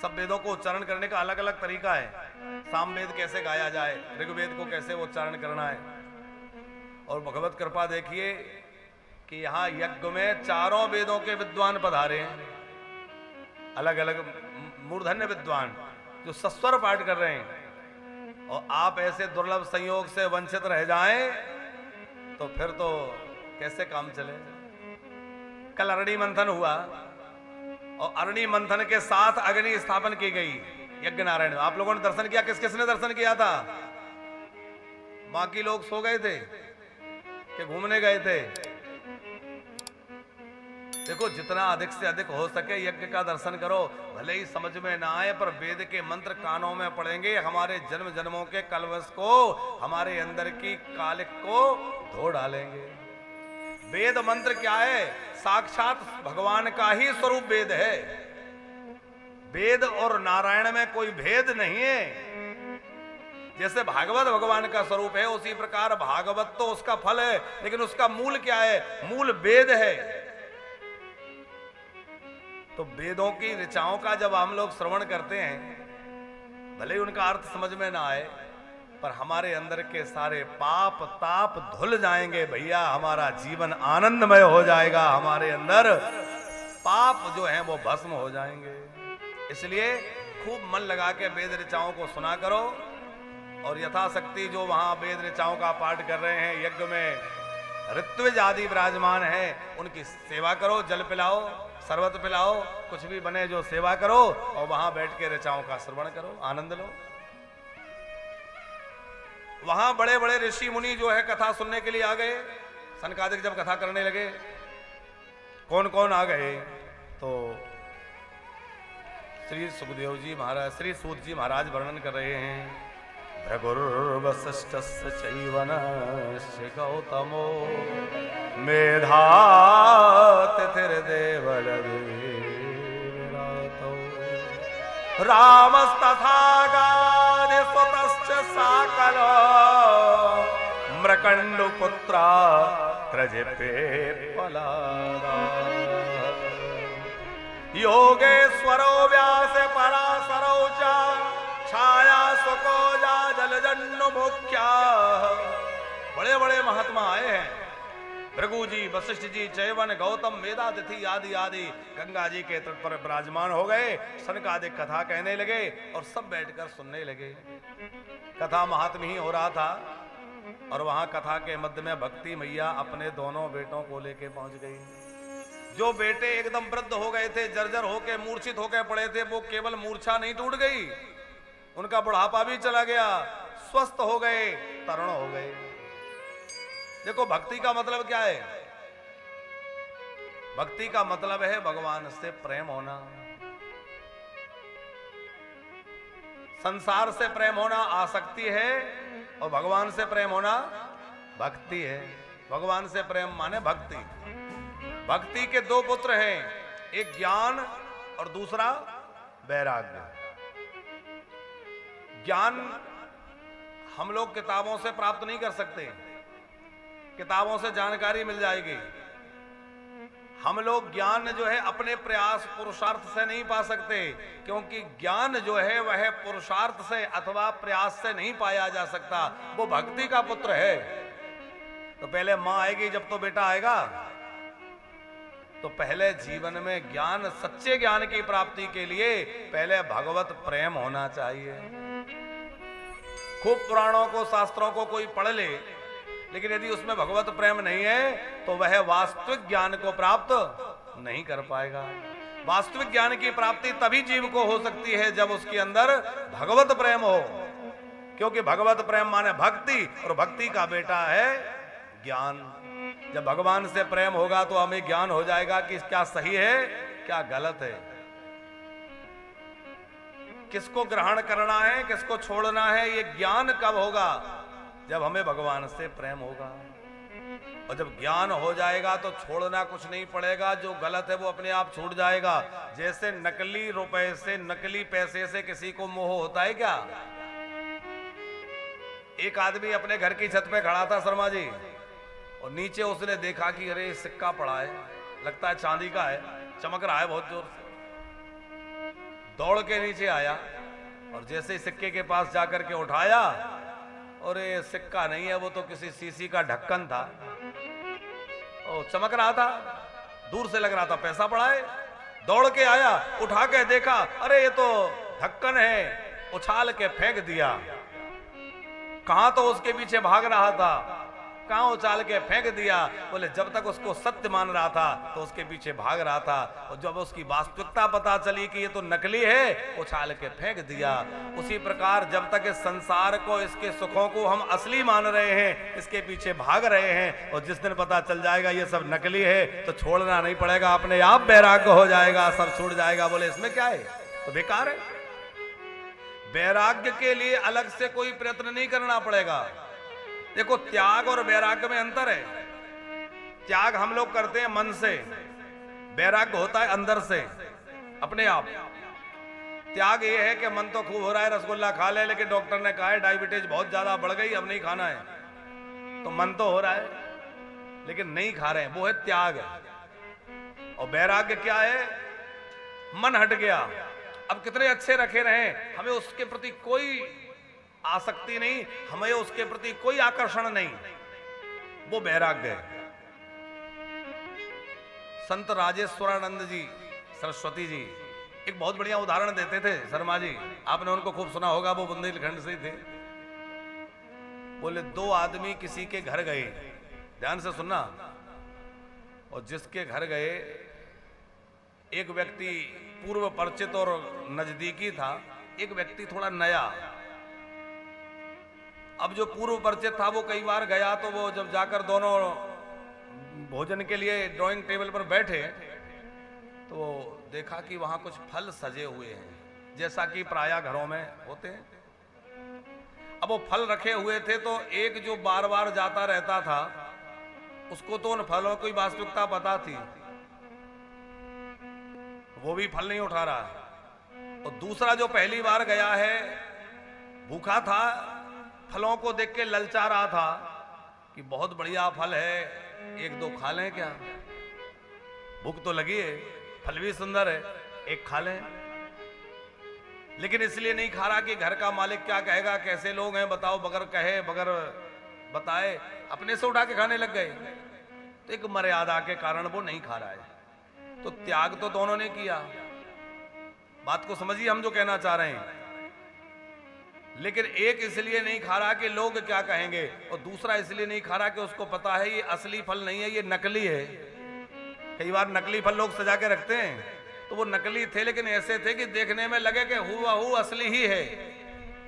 सब वेदों को उच्चारण करने का अलग अलग तरीका है। सामवेद कैसे गाया जाए, ऋग्वेद को कैसे उच्चारण करना है। और भगवत कृपा देखिए कि यहाँ यज्ञ में चारों वेदों के विद्वान पधारे हैं, अलग अलग मूर्धन्य विद्वान जो सस्वर पाठ कर रहे हैं। और आप ऐसे दुर्लभ संयोग से वंचित रह जाएं तो फिर तो कैसे काम चले। कल अरणी मंथन हुआ और अरणी मंथन के साथ अग्नि स्थापन की गई यज्ञ नारायण। आप लोगों ने दर्शन किया, किस किसने दर्शन किया था? बाकी लोग सो गए थे कि घूमने गए थे? देखो जितना अधिक से अधिक हो सके यज्ञ का दर्शन करो, भले ही समझ में ना आए पर वेद के मंत्र कानों में पड़ेंगे, हमारे जन्म जन्मों के कलवश को, हमारे अंदर की कालिक को धो डालेंगे। वेद मंत्र क्या है? साक्षात भगवान का ही स्वरूप वेद है। वेद और नारायण में कोई भेद नहीं है। जैसे भागवत भगवान का स्वरूप है उसी प्रकार भागवत तो उसका फल है, लेकिन उसका मूल क्या है? मूल वेद है। तो वेदों की ऋचाओं का जब हम लोग श्रवण करते हैं, भले ही उनका अर्थ समझ में ना आए, पर हमारे अंदर के सारे पाप ताप धुल जाएंगे भैया, हमारा जीवन आनंदमय हो जाएगा, हमारे अंदर पाप जो है वो भस्म हो जाएंगे। इसलिए खूब मन लगा के वेद ऋचाओं को सुना करो और यथाशक्ति जो वहां वेद ऋचाओं का पाठ कर रहे हैं, यज्ञ में ऋत्विज आदि विराजमान है, उनकी सेवा करो, जल पिलाओ, शरबत पिलाओ, कुछ भी बने जो सेवा करो और वहां बैठ के ऋचाओं का श्रवण करो, आनंद लो। वहां बड़े बड़े ऋषि मुनि जो है कथा सुनने के लिए आ गए। सनकादिक जब कथा करने लगे, कौन कौन आ गए? तो श्री सुखदेव जी महाराज, श्री सूत जी महाराज वर्णन कर रहे हैं। भृगुर्वसिष्ठस्य चैवनस्य गौतमो मेधातिथिर्देवलवीरातो रामस्तथागादिसुतश्च साकलो मृकण्डुपुत्रा त्रजिपे पलादा योगेश्वरो व्यास पराशरौ च छाया सुकोजा जलजन्नु मुख्या। बड़े बड़े महात्मा आए हैं, भृगु जी, वशिष्ठ जी, चैवन, गौतम, मेधातिथि आदि आदि गंगा जी के तट पर विराजमान हो गए। सनकादिक कथा कहने लगे और सब बैठकर सुनने लगे। कथा महात्म ही हो रहा था और वहां कथा के मध्य में भक्ति मैया अपने दोनों बेटों को लेके पहुंच गई। जो बेटे एकदम वृद्ध हो गए थे, जर्जर होके मूर्छित होके पड़े थे, वो केवल मूर्छा नहीं टूट गई, उनका बुढ़ापा भी चला गया, स्वस्थ हो गए, तरुण हो गए। देखो भक्ति का मतलब क्या है? भक्ति का मतलब है भगवान से प्रेम होना। संसार से प्रेम होना आसक्ति है और भगवान से प्रेम होना भक्ति है। भगवान से प्रेम माने भक्ति। भक्ति के दो पुत्र हैं, एक ज्ञान और दूसरा वैराग्य। ज्ञान हम लोग किताबों से प्राप्त नहीं कर सकते, किताबों से जानकारी मिल जाएगी। हम लोग ज्ञान जो है अपने प्रयास पुरुषार्थ से नहीं पा सकते, क्योंकि ज्ञान जो है वह पुरुषार्थ से अथवा प्रयास से नहीं पाया जा सकता, वो भक्ति का पुत्र है। तो पहले मां आएगी जब तो बेटा आएगा। तो पहले जीवन में ज्ञान, सच्चे ज्ञान की प्राप्ति के लिए पहले भगवत प्रेम होना चाहिए। खूब पुराणों को, शास्त्रों को कोई पढ़ ले, लेकिन यदि उसमें भगवत प्रेम नहीं है तो वह वास्तविक ज्ञान को प्राप्त नहीं कर पाएगा। वास्तविक ज्ञान की प्राप्ति तभी जीव को हो सकती है जब उसके अंदर भगवत प्रेम हो, क्योंकि भगवत प्रेम माने भक्ति और भक्ति का बेटा है ज्ञान। जब भगवान से प्रेम होगा तो हमें ज्ञान हो जाएगा कि क्या सही है क्या गलत है, किसको ग्रहण करना है किसको छोड़ना है। ये ज्ञान कब होगा? जब हमें भगवान से प्रेम होगा। और जब ज्ञान हो जाएगा तो छोड़ना कुछ नहीं पड़ेगा, जो गलत है वो अपने आप छूट जाएगा। जैसे नकली रुपए से, नकली पैसे से किसी को मोह होता है क्या? एक आदमी अपने घर की छत पे खड़ा था शर्मा जी, और नीचे उसने देखा कि अरे सिक्का पड़ा है, लगता है चांदी का है, चमक रहा है बहुत जोर से। दौड़ के नीचे आया और जैसे ही सिक्के के पास जाकर के उठाया, और ये सिक्का नहीं है, वो तो किसी शीशी का ढक्कन था, और चमक रहा था, दूर से लग रहा था पैसा पड़ा है। दौड़ के आया, उठा के देखा, अरे ये तो ढक्कन है, उछाल के फेंक दिया। कहां तो उसके पीछे भाग रहा था, कहां उछाल के फेंक दिया। बोले जब तक उसको सत्य मान रहा था तो उसके पीछे भाग रहा था, और जब उसकी वास्तविकता पता चली कि ये तो नकली है, उछाल के फेंक दिया। उसी प्रकार जब तक इस संसार को, इसके सुखों को हम असली मान रहे हैं, इसके पीछे भाग रहे हैं, और जिस दिन पता चल जाएगा ये सब नकली है तो छोड़ना नहीं पड़ेगा, अपने आप वैराग्य हो जाएगा, सब छूट जाएगा। बोले इसमें क्या है, तो बेकार है। वैराग्य के लिए अलग से कोई प्रयत्न नहीं करना पड़ेगा। देखो त्याग और वैराग्य में अंतर है। त्याग हम लोग करते हैं मन से, वैराग्य होता है अंदर से, अपने आप। त्याग ये है कि मन तो खूब हो रहा है, रसगुल्ला खा ले, लेकिन डॉक्टर ने कहा है डायबिटीज बहुत ज्यादा बढ़ गई, अब नहीं खाना है, तो मन तो हो रहा है लेकिन नहीं खा रहे हैं, वो है त्याग। और वैराग्य क्या है? मन हट गया, अब कितने अच्छे रखे रहे, हमें उसके प्रति कोई आसक्ति नहीं, हमें उसके प्रति कोई आकर्षण नहीं, वो वैराग्य है। संत राजेश्वरानंद जी सरस्वती जी एक बहुत बढ़िया उदाहरण देते थे शर्मा जी, आपने उनको खूब सुना होगा, वो बुंदेलखंड से थे। बोले दो आदमी किसी के घर गए, ध्यान से सुनना, और जिसके घर गए एक व्यक्ति पूर्व परिचित और नजदीकी था, एक व्यक्ति थोड़ा नया। अब जो पूर्व परिचित था वो कई बार गया, तो वो जब जाकर दोनों भोजन के लिए ड्राइंग टेबल पर बैठे तो देखा कि वहां कुछ फल सजे हुए हैं, जैसा कि प्रायः घरों में होते हैं। अब वो फल रखे हुए थे, तो एक जो बार बार जाता रहता था उसको तो उन फलों की वास्तविकता पता थी, वो भी फल नहीं उठा रहा है। और दूसरा जो पहली बार गया है, भूखा था, फलों को देख के ललचा रहा था कि बहुत बढ़िया फल है, एक दो खा लें क्या, भूख तो लगी है, फल भी सुंदर है, एक खा लें। लेकिन इसलिए नहीं खा रहा कि घर का मालिक क्या कहेगा, कैसे लोग हैं बताओ, बगैर कहे बगैर बताए अपने से उठा के खाने लग गए। तो एक मर्यादा के कारण वो नहीं खा रहा है। तो त्याग तो दोनों ने किया, बात को समझिए हम जो कहना चाह रहे हैं। लेकिन एक इसलिए नहीं खा रहा कि लोग क्या कहेंगे, और दूसरा इसलिए नहीं खा रहा कि उसको पता है ये असली फल नहीं है, ये नकली है। कई बार नकली फल लोग सजा के रखते हैं, तो वो नकली थे लेकिन ऐसे थे कि देखने में लगे कि हुआ असली ही है,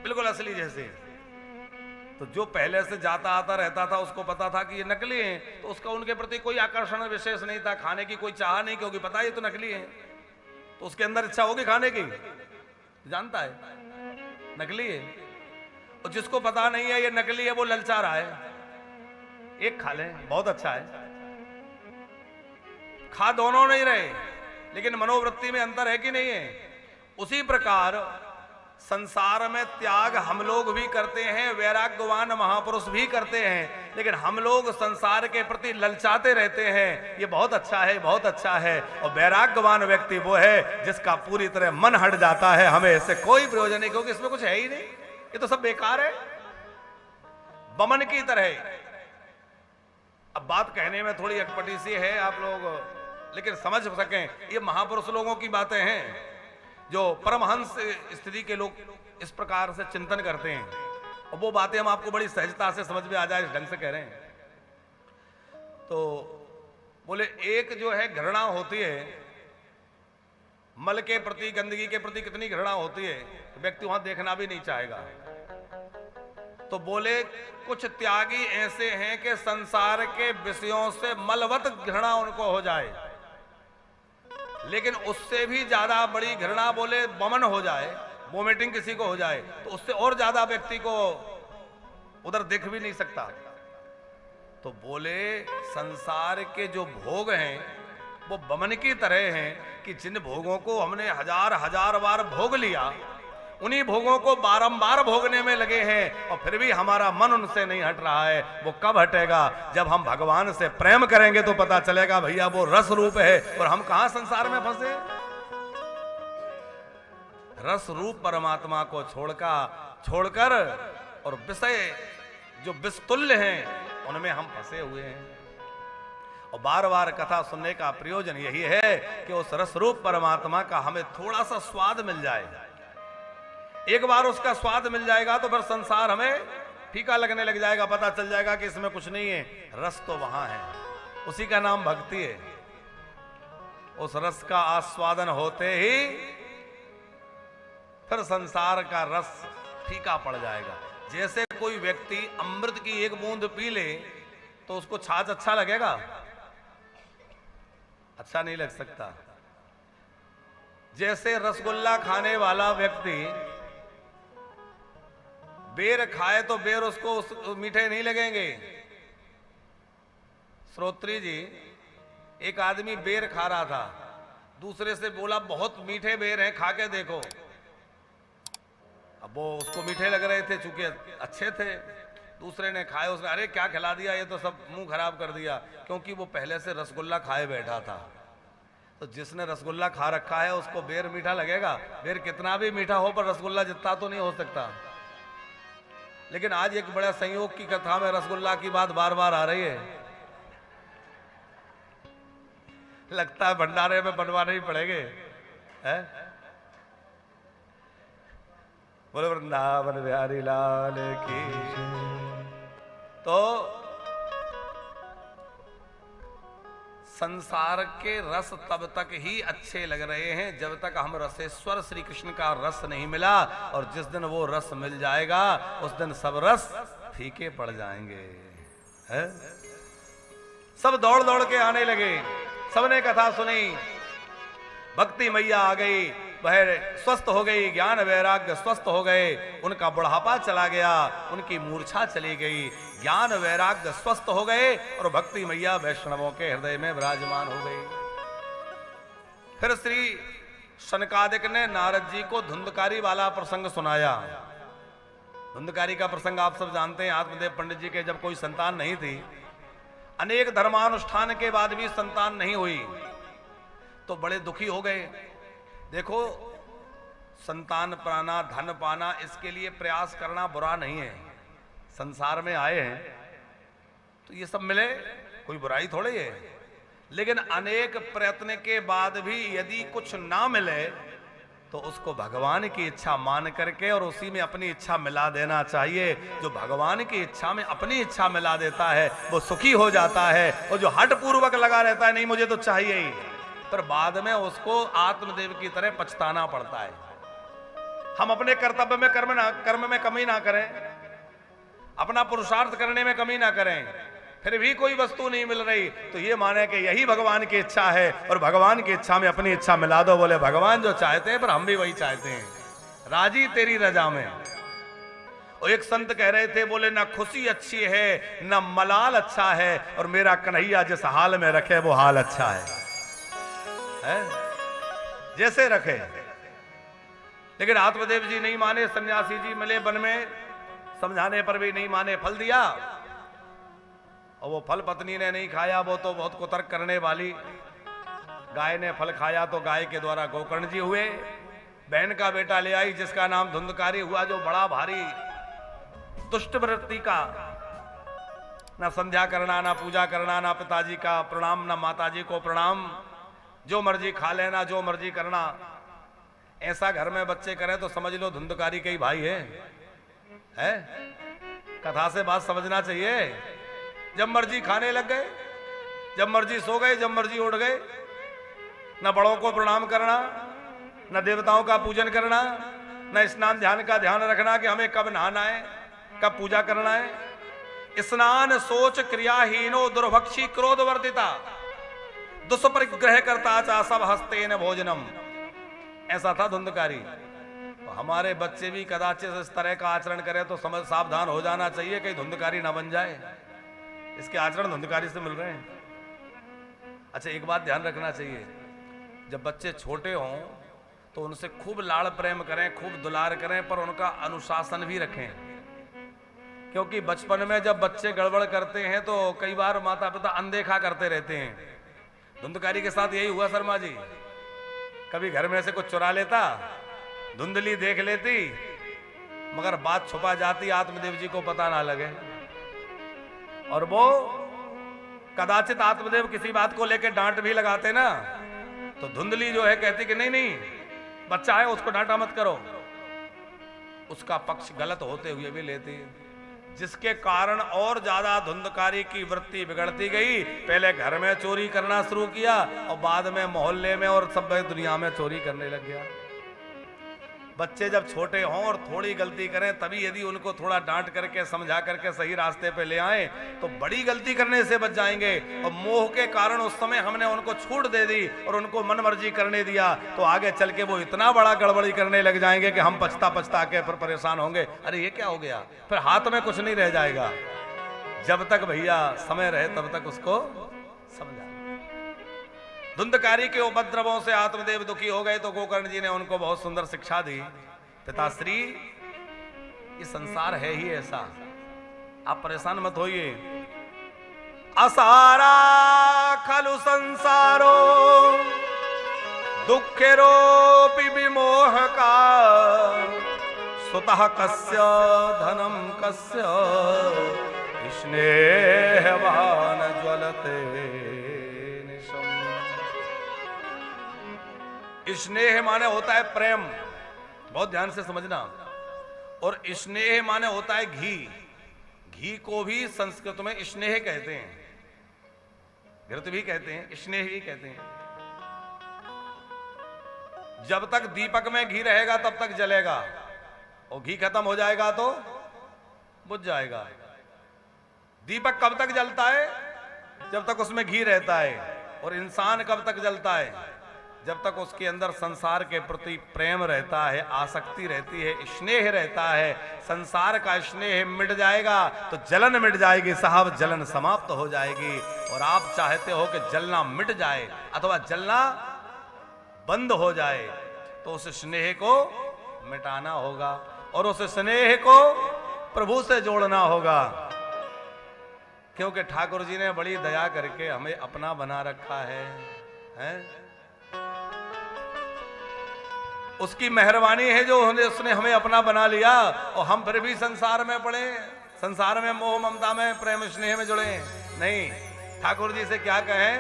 बिल्कुल असली जैसे। तो जो पहले से जाता आता रहता था उसको पता था कि ये नकली है, तो उसका उनके प्रति कोई आकर्षण विशेष नहीं था, खाने की कोई चाह नहीं, क्योंकि पता है ये तो नकली है, तो उसके अंदर इच्छा होगी खाने की, जानता है नकली है। और जिसको पता नहीं है ये नकली है, वो ललचा रहा है, एक खा ले बहुत अच्छा है। खा दोनों नहीं रहे, लेकिन मनोवृत्ति में अंतर है कि नहीं है। उसी प्रकार संसार में त्याग हम लोग भी करते हैं, वैराग्यवान महापुरुष भी करते हैं, लेकिन हम लोग संसार के प्रति ललचाते रहते हैं, ये बहुत अच्छा है, बहुत अच्छा है। और वैराग्यवान व्यक्ति वो है जिसका पूरी तरह मन हट जाता है, हमें इससे कोई प्रयोजन नहीं, क्योंकि इसमें कुछ है ही नहीं, ये तो सब बेकार है, बमन की तरह। अब बात कहने में थोड़ी अटपटी सी है, आप लोग लेकिन समझ सकें, ये महापुरुष लोगों की बातें हैं, जो परमहंस स्थिति के लोग इस प्रकार से चिंतन करते हैं, और वो बातें हम आपको बड़ी सहजता से समझ में आ जाए इस ढंग से कह रहे हैं। तो बोले एक जो है घृणा होती है, मल के प्रति, गंदगी के प्रति कितनी घृणा होती है, व्यक्ति वहां देखना भी नहीं चाहेगा। तो बोले कुछ त्यागी ऐसे हैं कि संसार के विषयों से मलवत घृणा उनको हो जाए, लेकिन उससे भी ज्यादा बड़ी घृणा बोले वमन हो जाए, वोमिटिंग किसी को हो जाए, तो उससे और ज्यादा व्यक्ति को उधर दिख भी नहीं सकता। तो बोले संसार के जो भोग हैं वो वमन की तरह हैं कि जिन भोगों को हमने हजार हजार बार भोग लिया, उन्हीं भोगों को बारंबार भोगने में लगे हैं और फिर भी हमारा मन उनसे नहीं हट रहा है। वो कब हटेगा? जब हम भगवान से प्रेम करेंगे तो पता चलेगा भैया वो रस रूप है और हम कहां संसार में फंसे। रस रूप परमात्मा को छोड़कर और विषय जो विस्तुल्य हैं उनमें हम फंसे हुए हैं। और बार बार कथा सुनने का प्रयोजन यही है कि उस रस रूप परमात्मा का हमें थोड़ा सा स्वाद मिल जाए। एक बार उसका स्वाद मिल जाएगा तो फिर संसार हमें फीका लगने लग जाएगा, पता चल जाएगा कि इसमें कुछ नहीं है। रस तो वहां है, उसी का नाम भक्ति है। उस रस का आस्वादन होते ही फिर संसार का रस फीका पड़ जाएगा। जैसे कोई व्यक्ति अमृत की एक बूंद पी ले तो उसको छाछ अच्छा लगेगा? अच्छा नहीं लग सकता। जैसे रसगुल्ला खाने वाला व्यक्ति बेर खाए तो बेर उसको मीठे नहीं लगेंगे। श्रोत्री जी, एक आदमी बेर खा रहा था, दूसरे से बोला बहुत मीठे बेर हैं, खा के देखो। अब वो उसको मीठे लग रहे थे, चूंकि अच्छे थे। दूसरे ने खाए, उसने अरे क्या खिला दिया, ये तो सब मुंह खराब कर दिया, क्योंकि वो पहले से रसगुल्ला खाए बैठा था। तो जिसने रसगुल्ला खा रखा है उसको बेर मीठा लगेगा? बेर कितना भी मीठा हो पर रसगुल्ला जितना तो नहीं हो सकता। लेकिन आज एक बड़ा संयोग की कथा में रसगुल्ला की बात बार बार आ रही है। लगता है भंडारे में बनवाने ही पड़ेंगे, है? बोले वृंदावन बिहारी लाल की। तो संसार के रस तब तक ही अच्छे लग रहे हैं जब तक हम रसेश्वर श्री कृष्ण का रस नहीं मिला, और जिस दिन वो रस मिल जाएगा उस दिन सब रस फीके पड़ जाएंगे, है? सब दौड़ दौड़ के आने लगे, सबने कथा सुनी, भक्ति मैया आ गई, वह स्वस्थ हो गई, ज्ञान वैराग्य स्वस्थ हो गए, उनका बुढ़ापा चला गया, उनकी मूर्छा चली गई, ज्ञान वैराग्य स्वस्थ हो गए और भक्ति मैया वैष्णवों के हृदय में विराजमान हो गई। फिर श्री शनकादिक ने नारद जी को धुंधकारी वाला प्रसंग सुनाया। धुंधकारी का प्रसंग आप सब जानते हैं। आत्मदेव पंडित जी के जब कोई संतान नहीं थी, अनेक धर्मानुष्ठान के बाद भी संतान नहीं हुई, तो बड़े दुखी हो गए। देखो, संतान पाना, धन पाना, इसके लिए प्रयास करना बुरा नहीं है। संसार में आए हैं तो ये सब मिले, कोई बुराई थोड़ी है। लेकिन अनेक प्रयत्न के बाद भी यदि कुछ ना मिले तो उसको भगवान की इच्छा मान करके और उसी में अपनी इच्छा मिला देना चाहिए। जो भगवान की इच्छा में अपनी इच्छा मिला देता है वो सुखी हो जाता है, और जो हठ पूर्वक लगा रहता है नहीं मुझे तो चाहिए ही, पर बाद में उसको आत्मदेव की तरह पछताना पड़ता है। हम अपने कर्तव्य में कर्म में कमी ना करें, अपना पुरुषार्थ करने में कमी ना करें, फिर भी कोई वस्तु नहीं मिल रही तो ये माने कि यही भगवान की इच्छा है, और भगवान की इच्छा में अपनी इच्छा मिला दो। बोले भगवान जो चाहते हैं पर हम भी वही चाहते हैं, राजी तेरी रजा में। और एक संत कह रहे थे, बोले ना खुशी अच्छी है ना मलाल अच्छा है, और मेरा कन्हैया जिस हाल में रखे वो हाल अच्छा है, जैसे रखे। लेकिन आत्मदेव जी नहीं माने, सन्यासी जी मिले वन में, समझाने पर भी नहीं माने, फल दिया और वो फल पत्नी ने नहीं खाया, वो तो बहुत कुतर्क करने वाली। गाय ने फल खाया तो गाय के द्वारा गोकर्ण जी हुए। बहन का बेटा ले आई जिसका नाम धुंधकारी हुआ, जो बड़ा भारी दुष्ट वृत्ति का, ना संध्या करना, ना पूजा करना, ना पिताजी का प्रणाम, ना माताजी को प्रणाम, जो मर्जी खा लेना, जो मर्जी करना। ऐसा घर में बच्चे करें तो समझ लो धुंधकारी के ही भाई है? कथा से बात समझना चाहिए। जब मर्जी खाने लग गए, जब मर्जी सो गए, जब मर्जी उठ गए, न बड़ों को प्रणाम करना, न देवताओं का पूजन करना, न स्नान ध्यान का ध्यान रखना कि हमें कब नहाना है, कब पूजा करना है? स्नान सोच क्रियाहीनो दुर्भक्षी क्रोध वर्तिता दुष्परिग्रह करता चा सब हस्ते न भोजनम। ऐसा था धुंधकारी। तो हमारे बच्चे भी कदाचित इस तरह का आचरण करें तो समझ सावधान हो जाना चाहिए, कहीं धुंधकारी ना बन जाए। इसके आचरण धुंधकारी से मिल रहे हैं। अच्छा, एक बात ध्यान रखना चाहिए, जब बच्चे छोटे हों तो उनसे खूब लाड़ प्रेम करें, खूब दुलार करें, पर उनका अनुशासन भी रखें। क्योंकि बचपन में जब बच्चे गड़बड़ करते हैं तो कई बार माता पिता अनदेखा करते रहते हैं। धुंधकारी के साथ यही हुआ शर्मा जी। कभी घर में से कुछ चुरा लेता, धुंधली देख लेती, मगर बात छुपा जाती, आत्मदेव जी को पता ना लगे। और वो कदाचित आत्मदेव किसी बात को लेकर डांट भी लगाते ना, तो धुंधली जो है कहती कि नहीं नहीं, बच्चा है, उसको डांटा मत करो। उसका पक्ष गलत होते हुए भी लेती, जिसके कारण और ज्यादा धुंधकारी की वृत्ति बिगड़ती गई। पहले घर में चोरी करना शुरू किया और बाद में मोहल्ले में और सब दुनिया में चोरी करने लग गया। बच्चे जब छोटे हों और थोड़ी गलती करें, तभी यदि उनको थोड़ा डांट करके समझा करके सही रास्ते पे ले आए तो बड़ी गलती करने से बच जाएंगे। और मोह के कारण उस समय हमने उनको छूट दे दी और उनको मनमर्जी करने दिया, तो आगे चल के वो इतना बड़ा गड़बड़ी करने लग जाएंगे कि हम पछता पछता के फिर परेशान होंगे। अरे ये क्या हो गया, फिर हाथ में कुछ नहीं रह जाएगा। जब तक भैया समय रहे तब तक उसको समझा। धुंधकारी के उपद्रवों से आत्मदेव दुखी हो गए तो गोकर्ण जी ने उनको बहुत सुंदर शिक्षा दी। पिताश्री, ये संसार है ही ऐसा, आप परेशान मत होइए। असारा खलु संसारो दुखेरोपि विमोह का सुतः कस्य धनम कस्य स्नेहवान ज्वलते। स्नेह माने होता है प्रेम, बहुत ध्यान से समझना। और स्नेह माने होता है घी। घी को भी संस्कृत में स्नेह कहते हैं, घृत भी कहते हैं, स्नेह भी कहते हैं। जब तक दीपक में घी रहेगा तब तक जलेगा, और घी खत्म हो जाएगा तो बुझ जाएगा। दीपक कब तक जलता है? जब तक उसमें घी रहता है। और इंसान कब तक जलता है? जब तक उसके अंदर संसार के प्रति प्रेम रहता है, आसक्ति रहती है, स्नेह रहता है। संसार का स्नेह मिट जाएगा तो जलन मिट जाएगी साहब, जलन समाप्त हो जाएगी। और आप चाहते हो कि जलना मिट जाए अथवा जलना बंद हो जाए, तो उस स्नेह को मिटाना होगा और उस स्नेह को प्रभु से जोड़ना होगा। क्योंकि ठाकुर जी ने बड़ी दया करके हमें अपना बना रखा है, हैं? उसकी मेहरबानी है जो उसने हमें अपना बना लिया, और हम फिर भी संसार में पड़े, संसार में मोह ममता में प्रेम स्नेह में जुड़े। नहीं, ठाकुर जी से क्या कहें?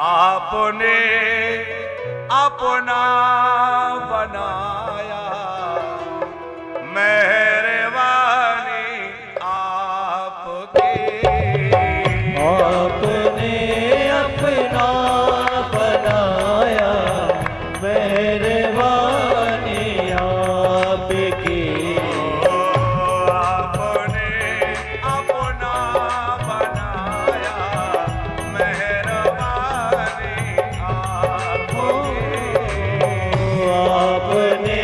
आपने अपना बनाया, मेहरबानी आपकी। आपने अपना बनाया, मेहरबानी आपकी। आपने अपना बनाया, मेहरबानी आपकी। आपने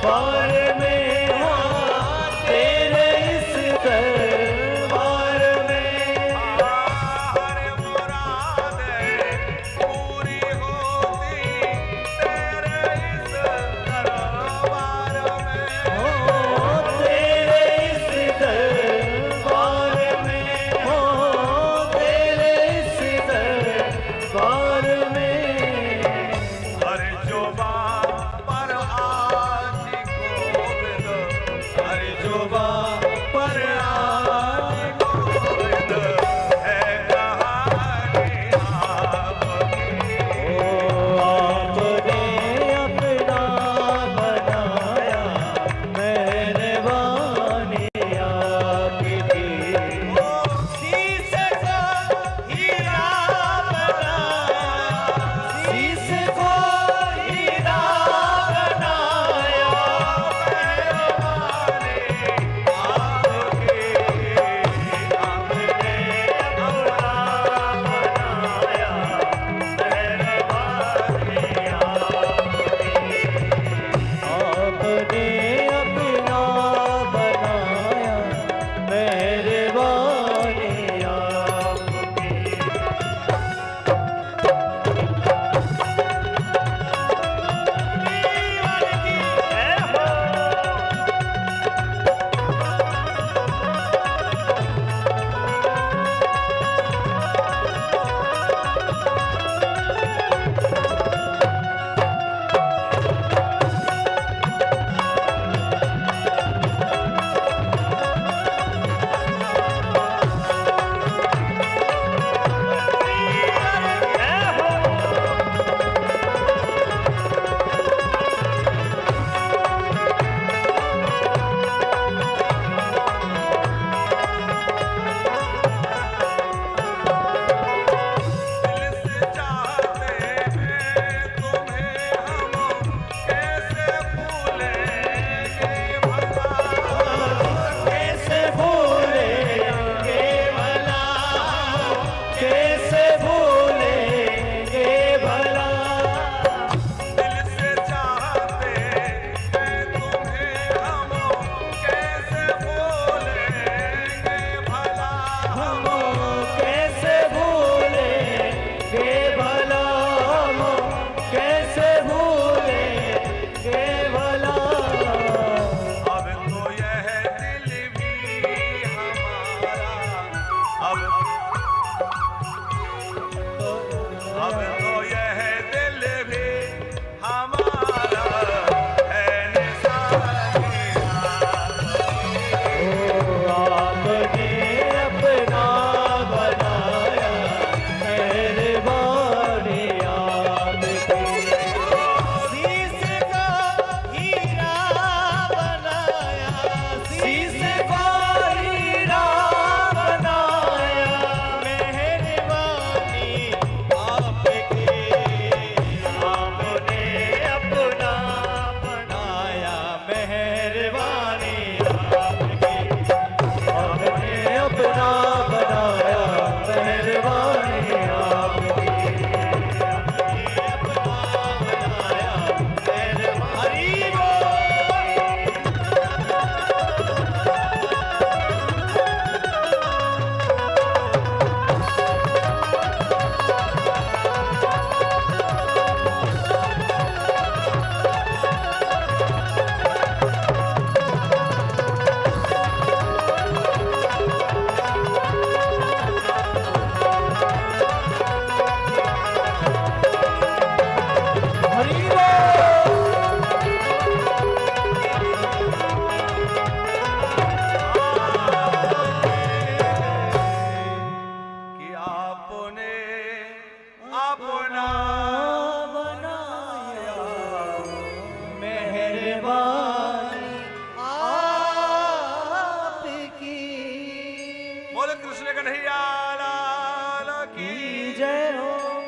बार में हो तेरे इस दरबार में। हर मुराद पूरी होती तेरे इस दरबार में। हो तेरे इस दरबार में, हो तेरे इस दरबार में। हर जो